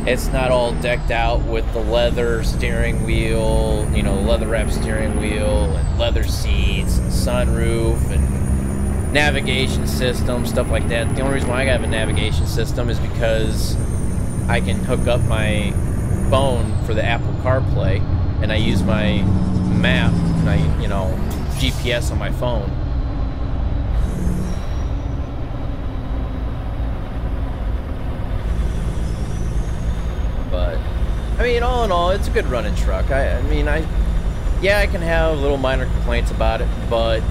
It's not all decked out with the leather steering wheel, you know, leather wrapped steering wheel and leather seats and sunroof and navigation system, stuff like that. The only reason why I have a navigation system is because I can hook up my phone for the Apple CarPlay, and I use my map and you know, GPS on my phone. But I mean, all in all, it's a good running truck. Yeah, I can have little minor complaints about it, but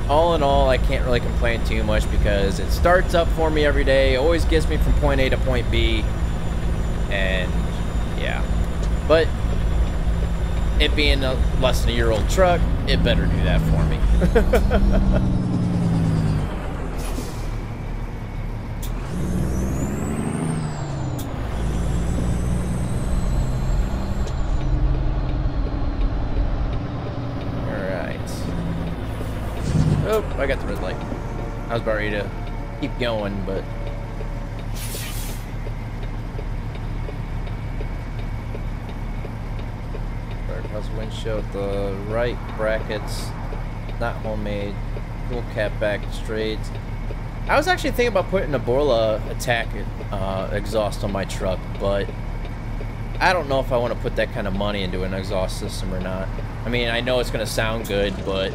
all in all, I can't really complain too much because it starts up for me every day, always gets me from point A to point B, and yeah. But it being a less than a year-old truck, it better do that for me. Oh, I got the red light. I was about ready to keep going, but... Birdhouse windshield, the right brackets, not homemade, full cap back straight. I was actually thinking about putting a Borla Attack exhaust on my truck, but I don't know if I want to put that kind of money into an exhaust system or not. I mean, I know it's going to sound good, but...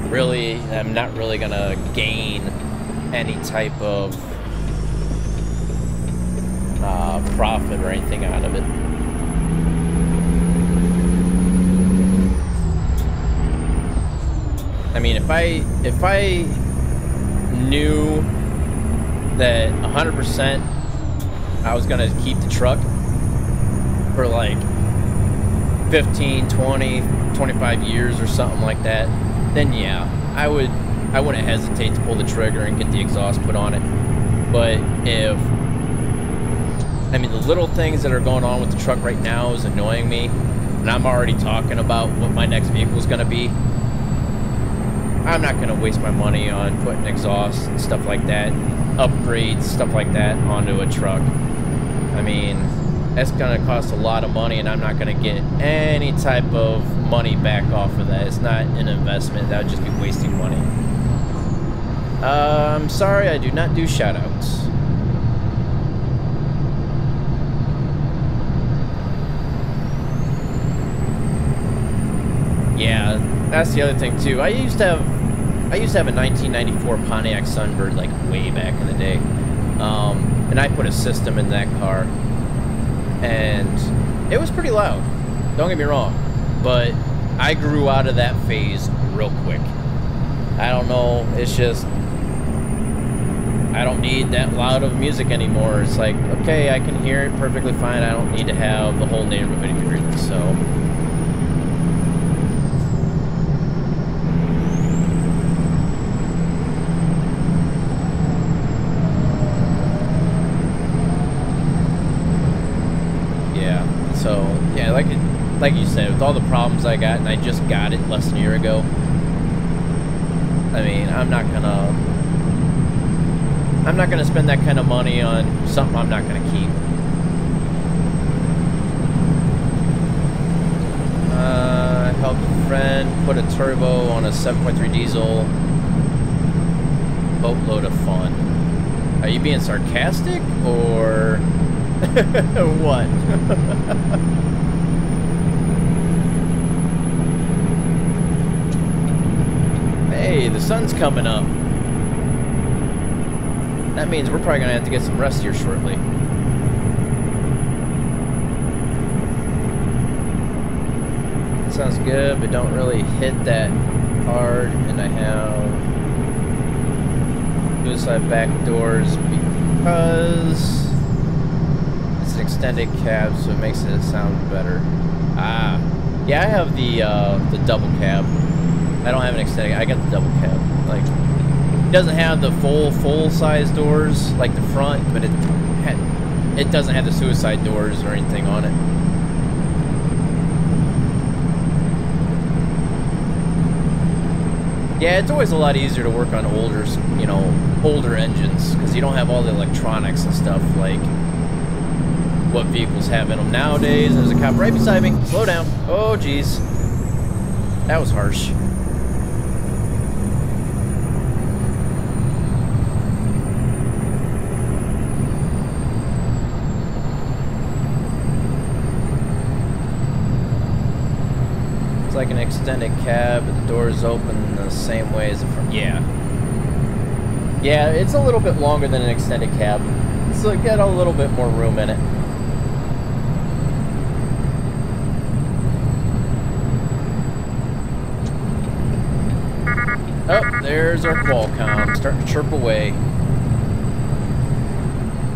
really, I'm not really gonna gain any type of profit or anything out of it. I mean, if I knew that 100% I was gonna keep the truck for like 15, 20, 25 years or something like that, then yeah, I wouldn't hesitate to pull the trigger and get the exhaust put on it. But I mean, the little things that are going on with the truck right now is annoying me, and I'm already talking about what my next vehicle is going to be. I'm not going to waste my money on putting exhaust and stuff like that, upgrades, stuff like that onto a truck. I mean, that's going to cost a lot of money, and I'm not going to get any type of money back off of that. It's not an investment. That would just be wasting money. I'm sorry, I do not do shoutouts. Yeah, that's the other thing too. I used to have a 1994 Pontiac Sunbird, like way back in the day, and I put a system in that car, and it was pretty loud. Don't get me wrong, but I grew out of that phase real quick. I don't know. It's just I don't need that loud of music anymore. It's like, okay, I can hear it perfectly fine. I don't need to have the whole neighborhood hear it. So. So, yeah, like you said, with all the problems I got, and I just got it less than a year ago, I mean, I'm not I'm not going to spend that kind of money on something I'm not going to keep. I helped a friend put a turbo on a 7.3 diesel. Boatload of fun. Are you being sarcastic or what? Hey, the sun's coming up. That means we're probably gonna have to get some rest here shortly. Sounds good, but don't really hit that hard, and I have suicide back doors because it's an extended cab, so it makes it sound better. Ah, yeah, I have the double cab. I don't have an extended. I got the double cab. Like, it doesn't have the full size doors like the front, but it doesn't have the suicide doors or anything on it. Yeah, it's always a lot easier to work on older, you know, older engines because you don't have all the electronics and stuff like what vehicles have in them nowadays. There's a cop right beside me. Slow down. Oh, geez. That was harsh. Like an extended cab, but the doors open the same way as the front. Yeah, it's a little bit longer than an extended cab, so get a little bit more room in it. Oh, there's our Qualcomm starting to chirp away.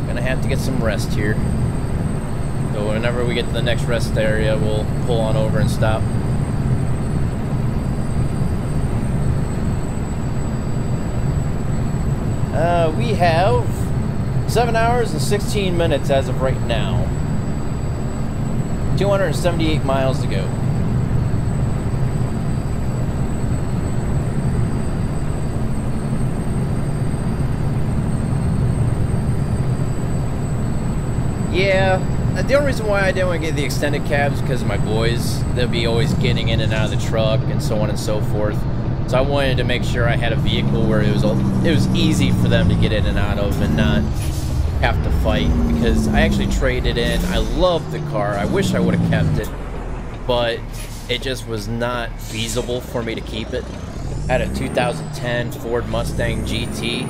Gonna have to get some rest here. So whenever we get to the next rest area, we'll pull on over and stop. We have 7 hours and 16 minutes as of right now. 278 miles to go. Yeah, the only reason why I didn't want to get the extended cabs because of my boys. They'll be always getting in and out of the truck and so on and so forth. So I wanted to make sure I had a vehicle where it was easy for them to get in and out of and not have to fight, because I actually traded in. I love the car. I wish I would have kept it, but it just was not feasible for me to keep it. I had a 2010 Ford Mustang GT,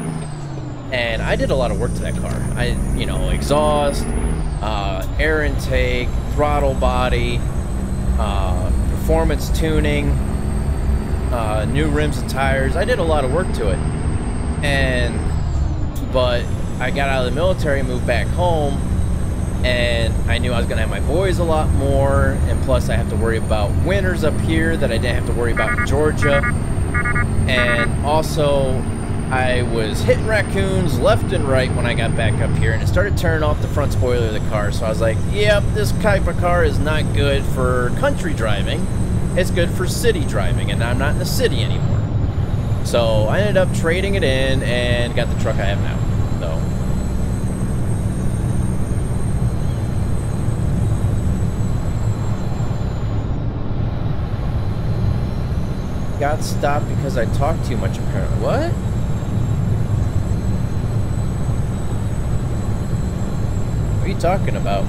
and I did a lot of work to that car. You know, exhaust, air intake, throttle body, performance tuning, new rims and tires. I did a lot of work to it, but I got out of the military, moved back home, and I knew I was gonna have my boys a lot more, and plus I have to worry about winters up here that I didn't have to worry about in Georgia. And also I was hitting raccoons left and right when I got back up here, and it started turning off the front spoiler of the car. So I was like, yep, this type of car is not good for country driving. It's good for city driving, and I'm not in the city anymore. So I ended up trading it in and got the truck I have now. So got stopped because I talked too much, apparently. What? What are you talking about?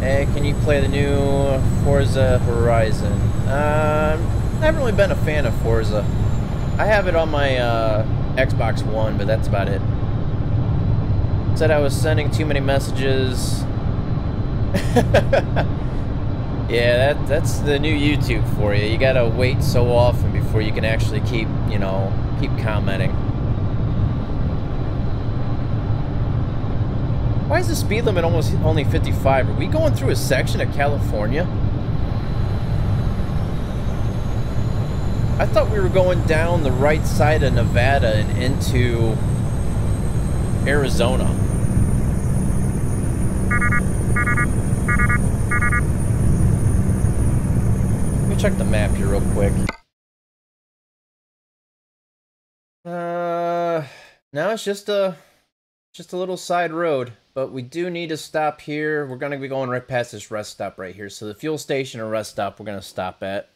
Hey, can you play the new Forza Horizon? I haven't really been a fan of Forza. I have it on my Xbox One, but that's about it. Said I was sending too many messages. Yeah, that's the new YouTube for you. You gotta wait so often before you can actually keep commenting. Why is the speed limit only 55? Are we going through a section of California? I thought we were going down the right side of Nevada and into Arizona. Let me check the map here real quick. No, it's just a little side road, but we do need to stop here. We're gonna be going right past this rest stop right here. So the fuel station and rest stop we're gonna stop at.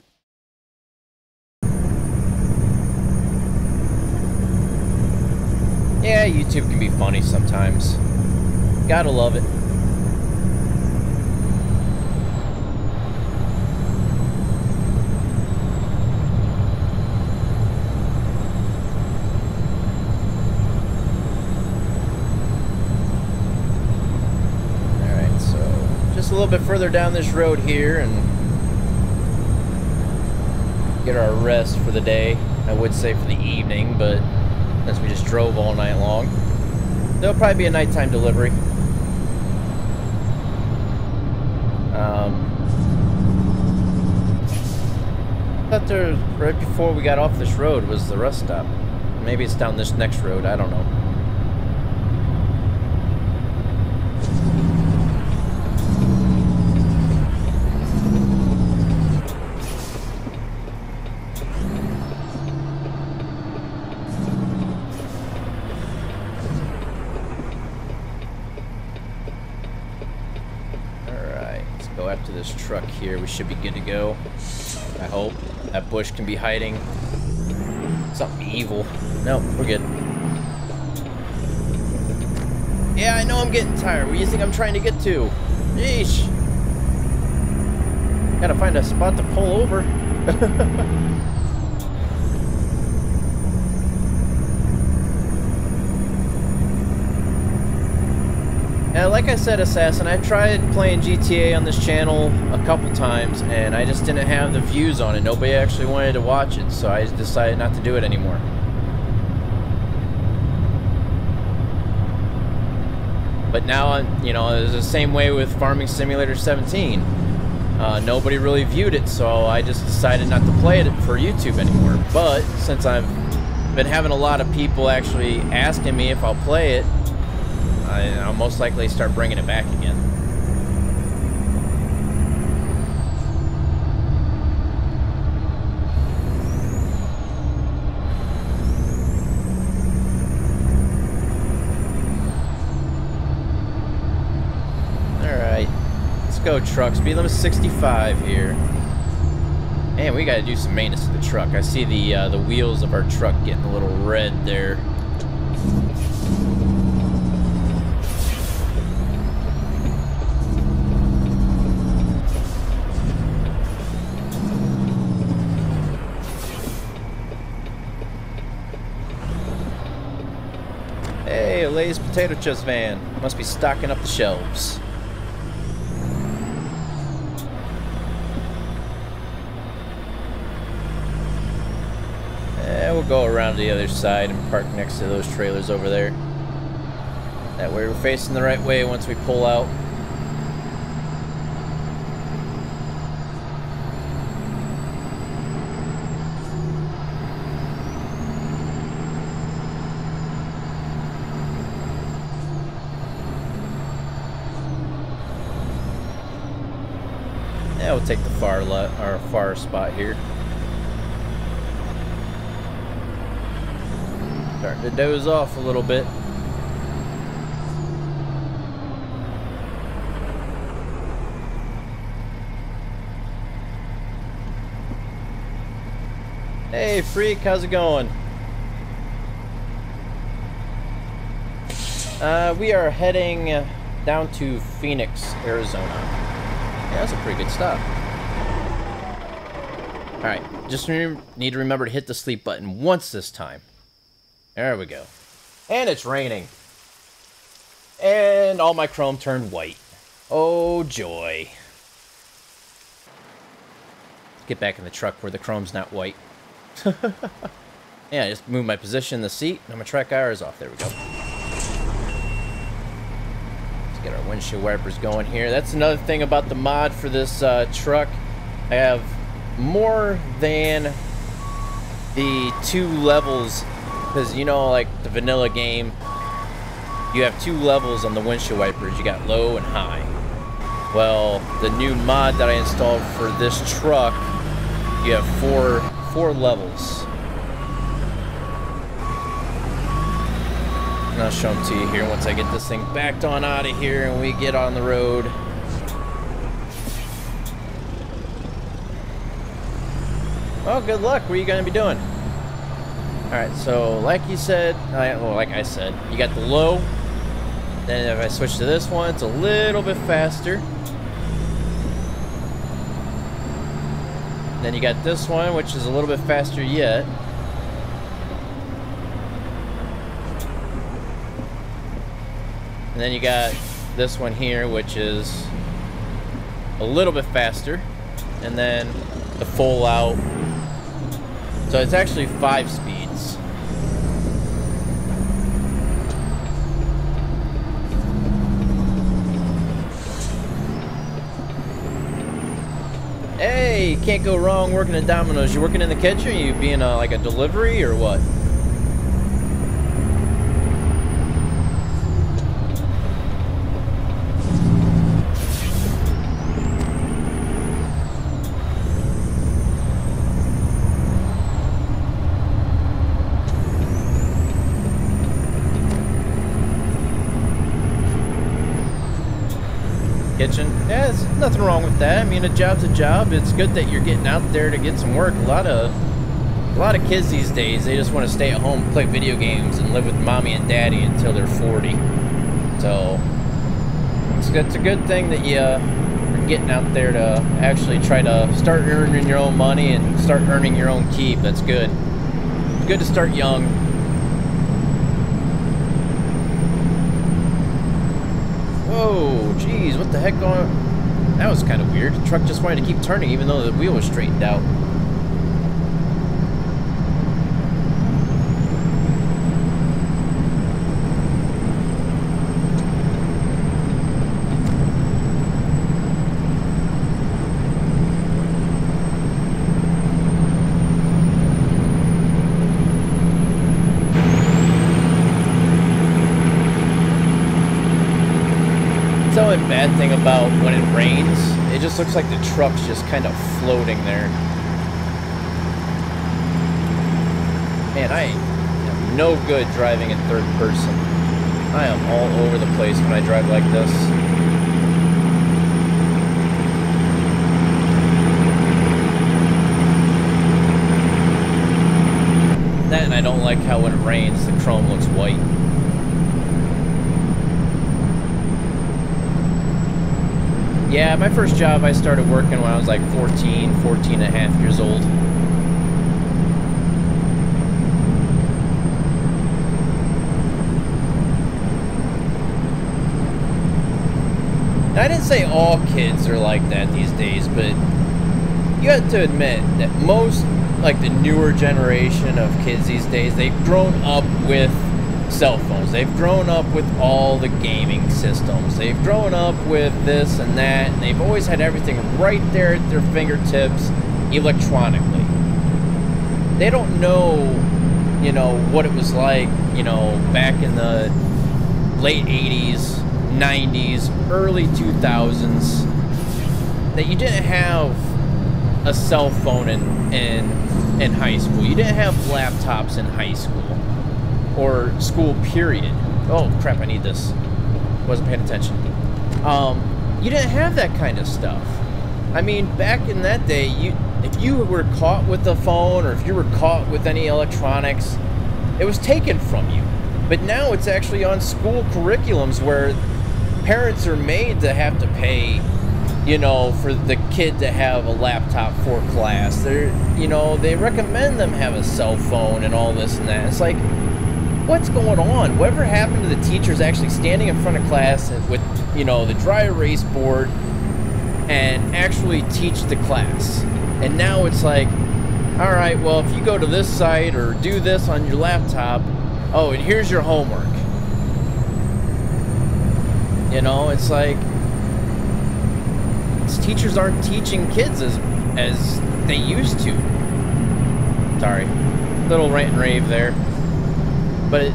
Yeah, YouTube can be funny sometimes. Gotta love it. Alright, so just a little bit further down this road here and get our rest for the day. I would say for the evening, but since we just drove all night long, there'll probably be a nighttime delivery. I thought there, right before we got off this road, was the rest stop. Maybe it's down this next road, I don't know. Go after this truck here. We should be good to go. I hope. That bush can be hiding something evil. No, we're good. Yeah, I know I'm getting tired. Where do you think I'm trying to get to? Yeesh. Gotta find a spot to pull over. Like I said, Assassin, I tried playing GTA on this channel a couple times, and I just didn't have the views on it. Nobody actually wanted to watch it, so I decided not to do it anymore. But now, you know, it's the same way with Farming Simulator 17. Nobody really viewed it, so I just decided not to play it for YouTube anymore. But since I've been having a lot of people actually asking me if I'll play it, I'll most likely start bringing it back again. Alright, let's go, truck. Speed limit 65 here. Man, we gotta do some maintenance to the truck. I see the wheels of our truck getting a little red there. Hey, Lay's potato chips van. Must be stocking up the shelves. We'll go around to the other side and park next to those trailers over there. That way we're facing the right way once we pull out. Yeah, we'll take the far spot here. Starting to doze off a little bit. Hey, Freak, how's it going? We are heading down to Phoenix, Arizona. Yeah, that's a pretty good stop. Alright, just need to remember to hit the sleep button once this time. There we go. And it's raining. And all my chrome turned white. Oh, joy. Get back in the truck where the chrome's not white. Yeah, I just move my position in the seat, and my track hours off. There we go. Let's get our windshield wipers going here. That's another thing about the mod for this truck. I have more than the 2 levels, because, you know, like the vanilla game, you have 2 levels on the windshield wipers. You got low and high. Well, the new mod that I installed for this truck, you have four levels. And I'll show them to you here once I get this thing backed on out of here and we get on the road. Well, good luck. What are you going to be doing? Alright, so like you said, well, like I said, you got the low. Then if I switch to this one, it's a little bit faster. Then you got this one, which is a little bit faster yet. And then you got this one here, which is a little bit faster. And then the full out. So it's actually 5 speeds. Hey, you can't go wrong working at Domino's. You working in the kitchen? You being like a delivery or what? Kitchen. Yeah, there's nothing wrong with that. I mean, a job's a job. It's good that you're getting out there to get some work. A lot of kids these days, they just want to stay at home, play video games, and live with mommy and daddy until they're 40. So it's a good thing that you're getting out there to actually try to start earning your own money and start earning your own keep. That's good. It's good to start young. Whoa, geez, what the heck going on? That was kind of weird. The truck just wanted to keep turning even though the wheel was straightened out. The only bad thing about when it rains, it just looks like the truck's just kind of floating there. Man, I am no good driving in third person. I am all over the place when I drive like this. That and I don't like how when it rains, the chrome looks white. Yeah, my first job I started working when I was like 14 and a half years old. Now, I didn't say all kids are like that these days, but you have to admit that most, like the newer generation of kids these days, they've grown up with cell phones. They've grown up with all the gaming systems. They've grown up with this and that, and they've always had everything right there at their fingertips electronically. They don't know, you know, what it was like, you know, back in the late 80s, 90s, early 2000s, that you didn't have a cell phone in high school. You didn't have laptops in high school. Or school period. Oh crap, I need this. Wasn't paying attention. You didn't have that kind of stuff. I mean, back in that day, if you were caught with a phone or if you were caught with any electronics, it was taken from you. But now it's actually on school curriculums where parents are made to have to pay, you know, for the kid to have a laptop for class. They're, you know, they recommend them have a cell phone and all this and that. It's like, what's going on? Whatever happened to the teachers actually standing in front of class with, you know, the dry erase board and actually teach the class? And now it's like, all right, well, if you go to this site or do this on your laptop, oh, and here's your homework. You know, it's like, teachers aren't teaching kids as they used to. Sorry, little rant and rave there. But it,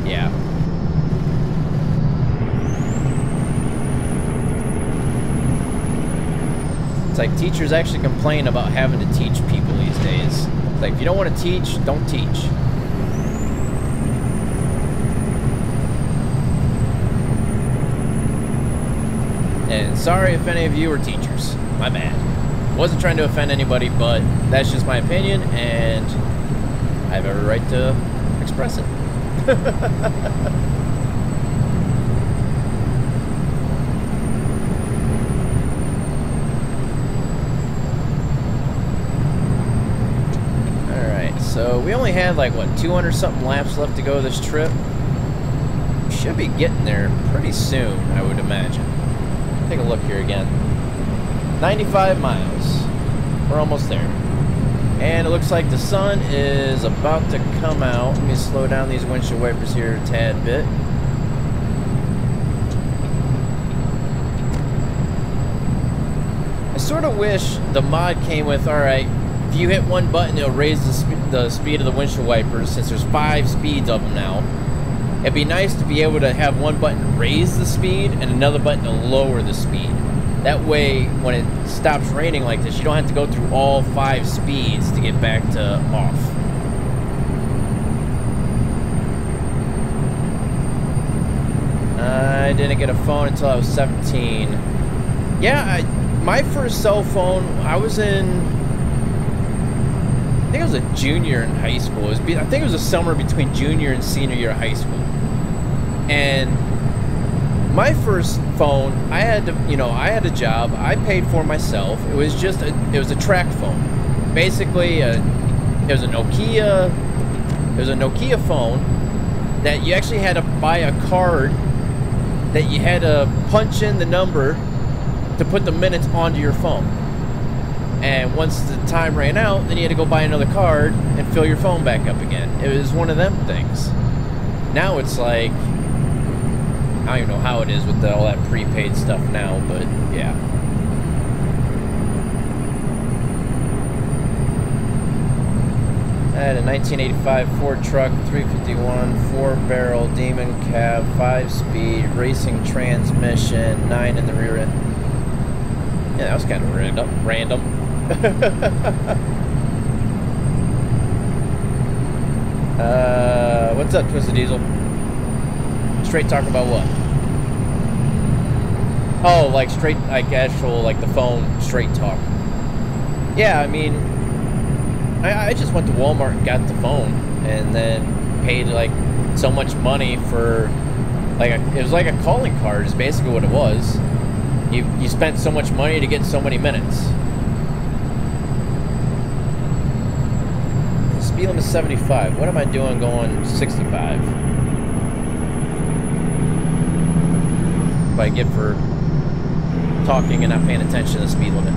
yeah. It's like teachers actually complain about having to teach people these days. It's like, if you don't want to teach, don't teach. And sorry if any of you are teachers. My bad. Wasn't trying to offend anybody, but that's just my opinion, and I have every right to express it. Alright, so we only had like, what, 200 something laps left to go this trip. We should be getting there pretty soon, I would imagine. Take a look here again. 95 miles. We're almost there. And it looks like the sun is about to come out. Let me slow down these windshield wipers here a tad bit. I sort of wish the mod came with, alright, if you hit one button, it'll raise the speed of the windshield wipers, since there's 5 speeds of them now. It'd be nice to be able to have one button raise the speed and another button to lower the speed. That way, when it stops raining like this, you don't have to go through all 5 speeds to get back to off. I didn't get a phone until I was 17. Yeah, my first cell phone, I was in... I think I was a junior in high school. I think it was a summer between junior and senior year of high school. And my first phone, I had to, I had a job. I paid for myself. It was just it was a track phone. Basically, it was a Nokia phone that you actually had to buy a card that you had to punch in the number to put the minutes onto your phone. And once the time ran out, then you had to go buy another card and fill your phone back up again. It was one of them things. Now it's like, I don't even know how it is with all that prepaid stuff now, but yeah. I had a 1985 Ford truck, 351, 4-barrel Demon cab, 5-speed, racing transmission, 9 in the rear end. Yeah, that was kind of random. What's up, Twisted Diesel? Straight talk about what? Oh, like straight, like actual, like the phone straight talk. Yeah, I mean, I just went to Walmart and got the phone, and then paid like so much money for, like, it was like a calling card is basically what it was. You spent so much money to get so many minutes. Speed limit 75. What am I doing going 65? What I get for talking and not paying attention to the speed limit.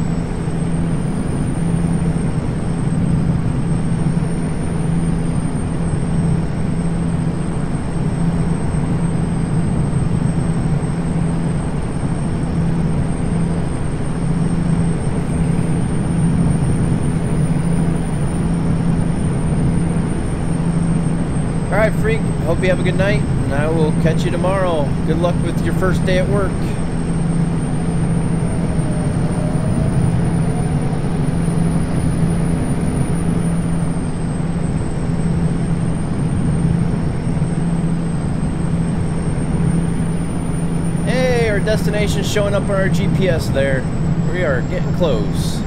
Alright, freak. Hope you have a good night, and I will catch you tomorrow. Good luck with your first day at work. Hey, our destination's showing up on our GPS there. We are getting close.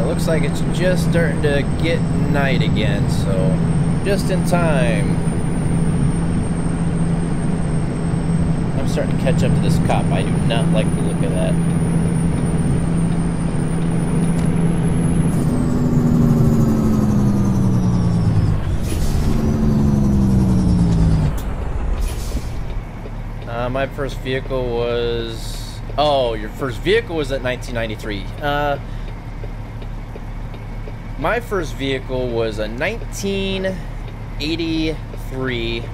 Looks like it's just starting to get night again, so just in time. I'm starting to catch up to this cop. I do not like the look of that. My first vehicle was... Oh, your first vehicle was at 1993. My first vehicle was a 1983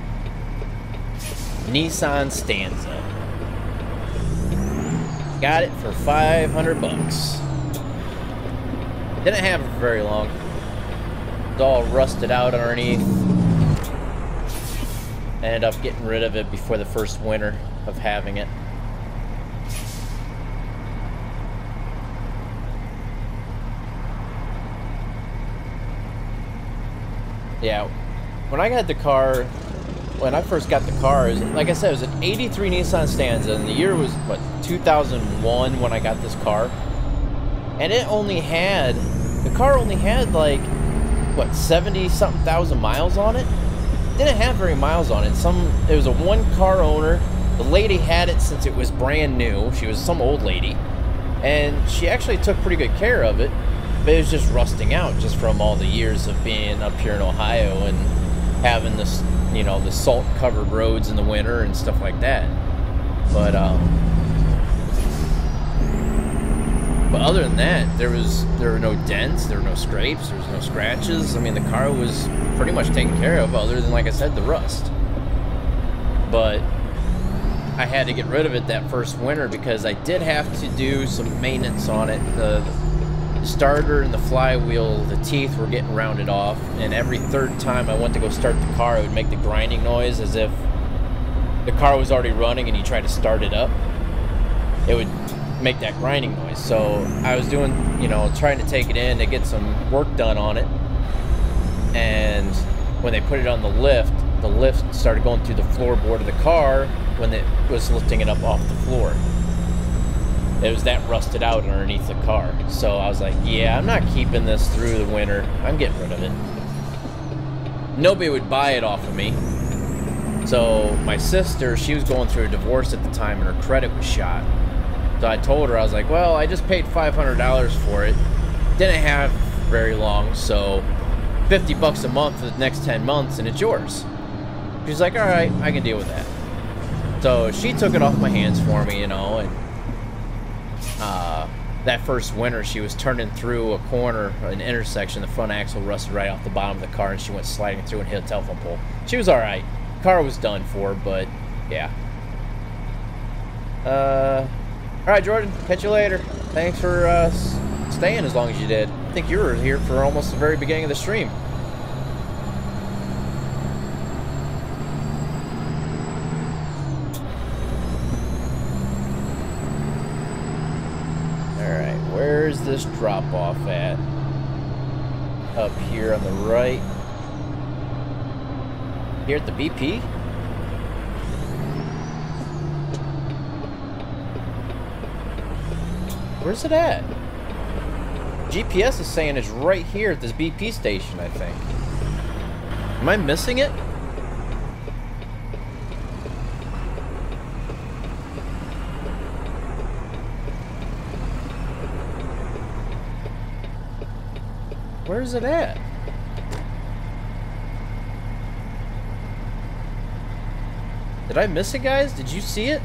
Nissan Stanza. Got it for 500 bucks. Didn't have it for very long. It's all rusted out underneath. Ended up getting rid of it before the first winter of having it. Yeah, when I got the car, when I first got the car, it was, like I said, it was an 83 Nissan Stanza, and the year was, what, 2001 when I got this car. And it only had, the car only had like, what, 70-something thousand miles on it? Didn't have very miles on it. It was a one-car owner. The lady had it since it was brand new. She was some old lady. And she actually took pretty good care of it. But it was just rusting out just from all the years of being up here in Ohio and having this, you know, the salt-covered roads in the winter and stuff like that. But other than that, there were no dents, there were no scrapes, there was no scratches. I mean, the car was pretty much taken care of, other than, like I said, the rust. But I had to get rid of it that first winter because I did have to do some maintenance on it. The starter and the flywheel, the teeth were getting rounded off, and every third time I went to go start the car, it would make the grinding noise as if the car was already running and you tried to start it up. It would make that grinding noise. So I was doing, you know, trying to take it in to get some work done on it, and when they put it on the lift started going through the floorboard of the car when it was lifting it up off the floor. It was that rusted out underneath the car. So I was like, yeah, I'm not keeping this through the winter. I'm getting rid of it. Nobody would buy it off of me. So my sister, she was going through a divorce at the time and her credit was shot. So I told her, I was like, well, I just paid $500 for it. Didn't have very long, so $50 a month for the next 10 months and it's yours. She's like, all right, I can deal with that. So she took it off my hands for me, you know, and that first winter she was turning through a corner, an intersection, the front axle rusted right off the bottom of the car and she went sliding through and hit a telephone pole. She was all right. Car was done for, but yeah. All right, Jordan, catch you later. Thanks for staying as long as you did. I think you were here for almost the very beginning of the stream. Alright, where's this drop-off at? Up here on the right. Here at the BP? Where's it at? GPS is saying it's right here at this BP station, I think. Am I missing it? Where's it at? Did I miss it, guys? Did you see it?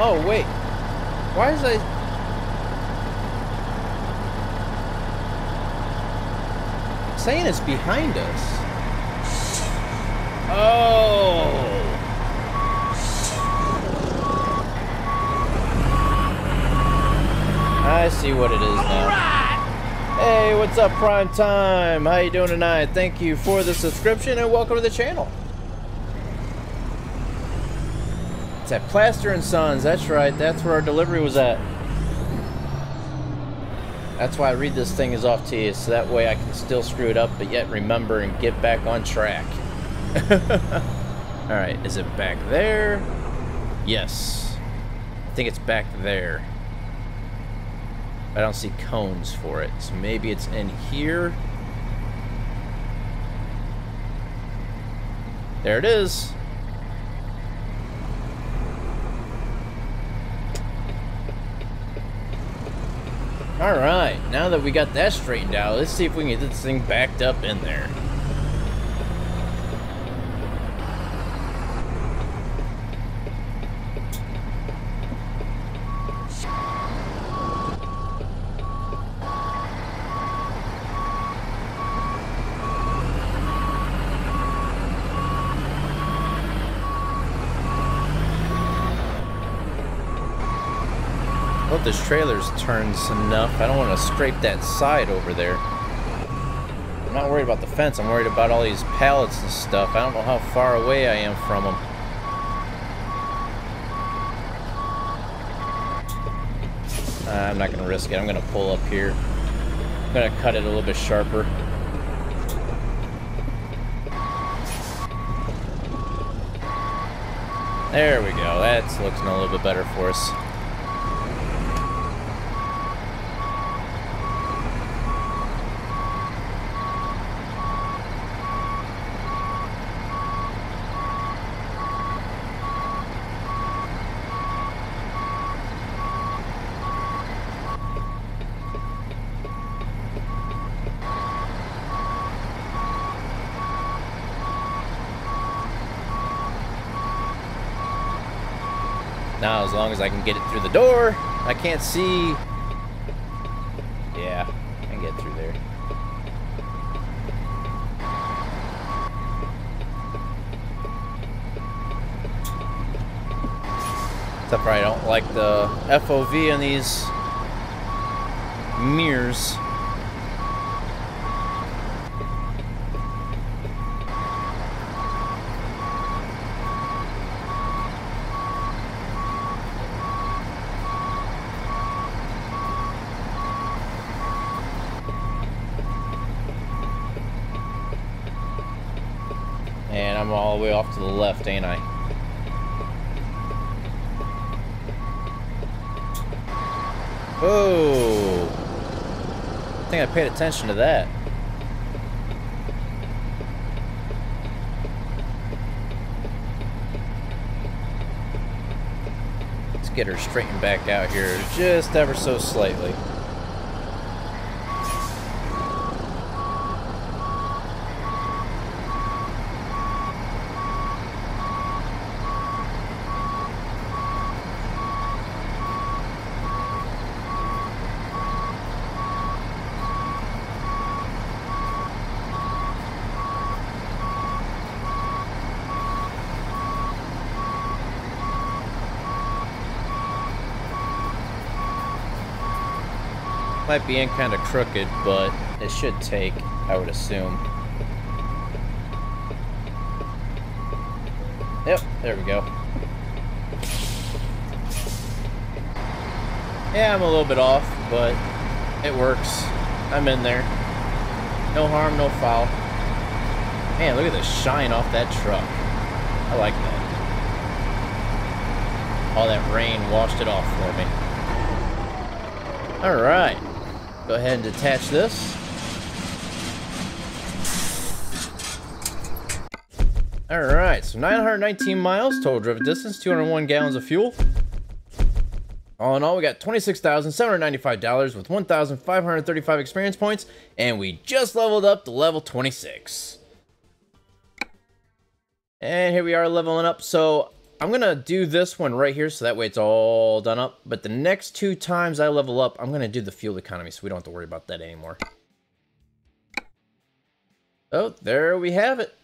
Oh, wait. Why is saying it's behind us? Oh. I see what it is now. Hey, what's up, Prime Time? How you doing tonight? Thank you for the subscription and welcome to the channel. It's at Plaster and Sons. That's right. That's where our delivery was at. That's why I read this thing is off to you, so that way I can still screw it up, but yet remember and get back on track. Alright, is it back there? Yes. I think it's back there. I don't see cones for it, so maybe it's in here. There it is. Alright, now that we got that straightened out, let's see if we can get this thing backed up in there. if this trailer's turns enough. I don't want to scrape that side over there. I'm not worried about the fence. I'm worried about all these pallets and stuff. I don't know how far away I am from them. I'm not going to risk it. I'm going to pull up here. I'm going to cut it a little bit sharper. There we go. That's looking a little bit better for us. Now, as long as I can get it through the door, I can't see. Yeah, I can get through there. Except for I don't like the FOV on these mirrors. And I'm all the way off to the left, ain't I? Oh! I think I paid attention to that. Let's get her straightened back out here just ever so slightly. Might be in kind of crooked, but it should take, I would assume. Yep, there we go. Yeah, I'm a little bit off, but it works. I'm in there. No harm, no foul. Man, look at the shine off that truck. I like that. All that rain washed it off for me. Alright. Go ahead and detach this. Alright, so 919 miles, total driven distance, 201 gallons of fuel. All in all, we got $26,795 with 1,535 experience points, and we just leveled up to level 26. And here we are leveling up, so I'm going to do this one right here, so that way it's all done up. But the next 2 times I level up, I'm going to do the fuel economy, so we don't have to worry about that anymore. Oh, there we have it.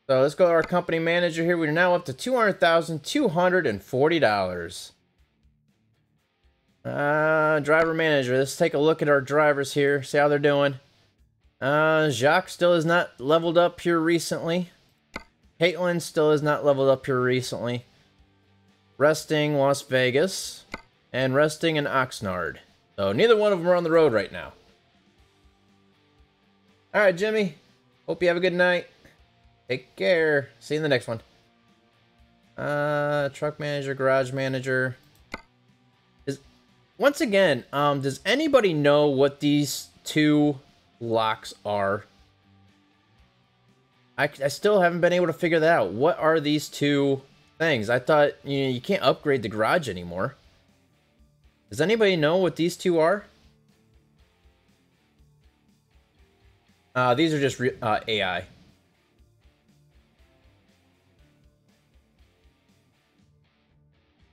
So let's go to our company manager here. We're now up to $200,240. Driver manager. Let's take a look at our drivers here, see how they're doing. Jacques still is not leveled up here recently. Caitlin still is not leveled up here recently. Resting Las Vegas. And resting in Oxnard. So neither one of them are on the road right now. Alright, Jimmy. Hope you have a good night. Take care. See you in the next one. Truck manager, garage manager. Once again, does anybody know what these 2 locks are? I still haven't been able to figure that out. What are these 2 things? I thought, you know, you can't upgrade the garage anymore. Does anybody know what these 2 are? These are just AI.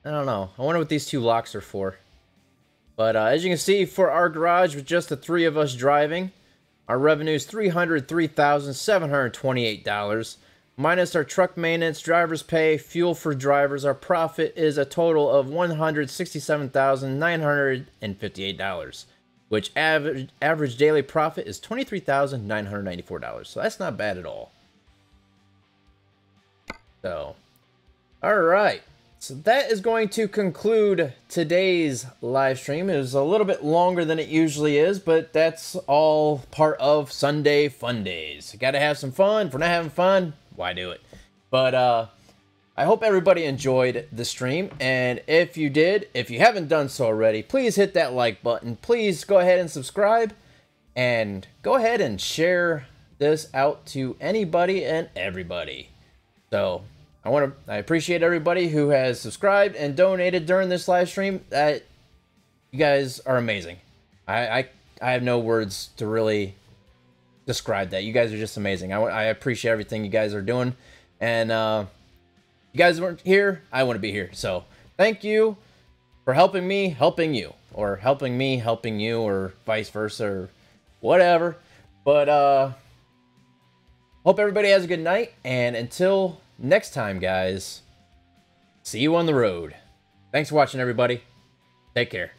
I don't know. I wonder what these 2 locks are for. But as you can see, for our garage, with just the 3 of us driving, our revenue is $303,728. minus our truck maintenance, driver's pay, fuel for drivers, our profit is a total of $167,958, which average daily profit is $23,994. So that's not bad at all. So, all right. So that is going to conclude today's live stream. It was a little bit longer than it usually is, but that's all part of Sunday Fun Days. You gotta have some fun. If we're not having fun, why do it? But I hope everybody enjoyed the stream, and if you did, if you haven't done so already, please hit that like button. Please go ahead and subscribe, and go ahead and share this out to anybody and everybody. So I appreciate everybody who has subscribed and donated during this live stream. You guys are amazing. I have no words to really describe that. You guys are just amazing. I appreciate everything you guys are doing, and you guys weren't here, I wouldn't be here. So thank you for helping me helping you, or helping me helping you, or vice versa, or whatever. But hope everybody has a good night, and until next time, guys, see you on the road. Thanks for watching, everybody. Take care.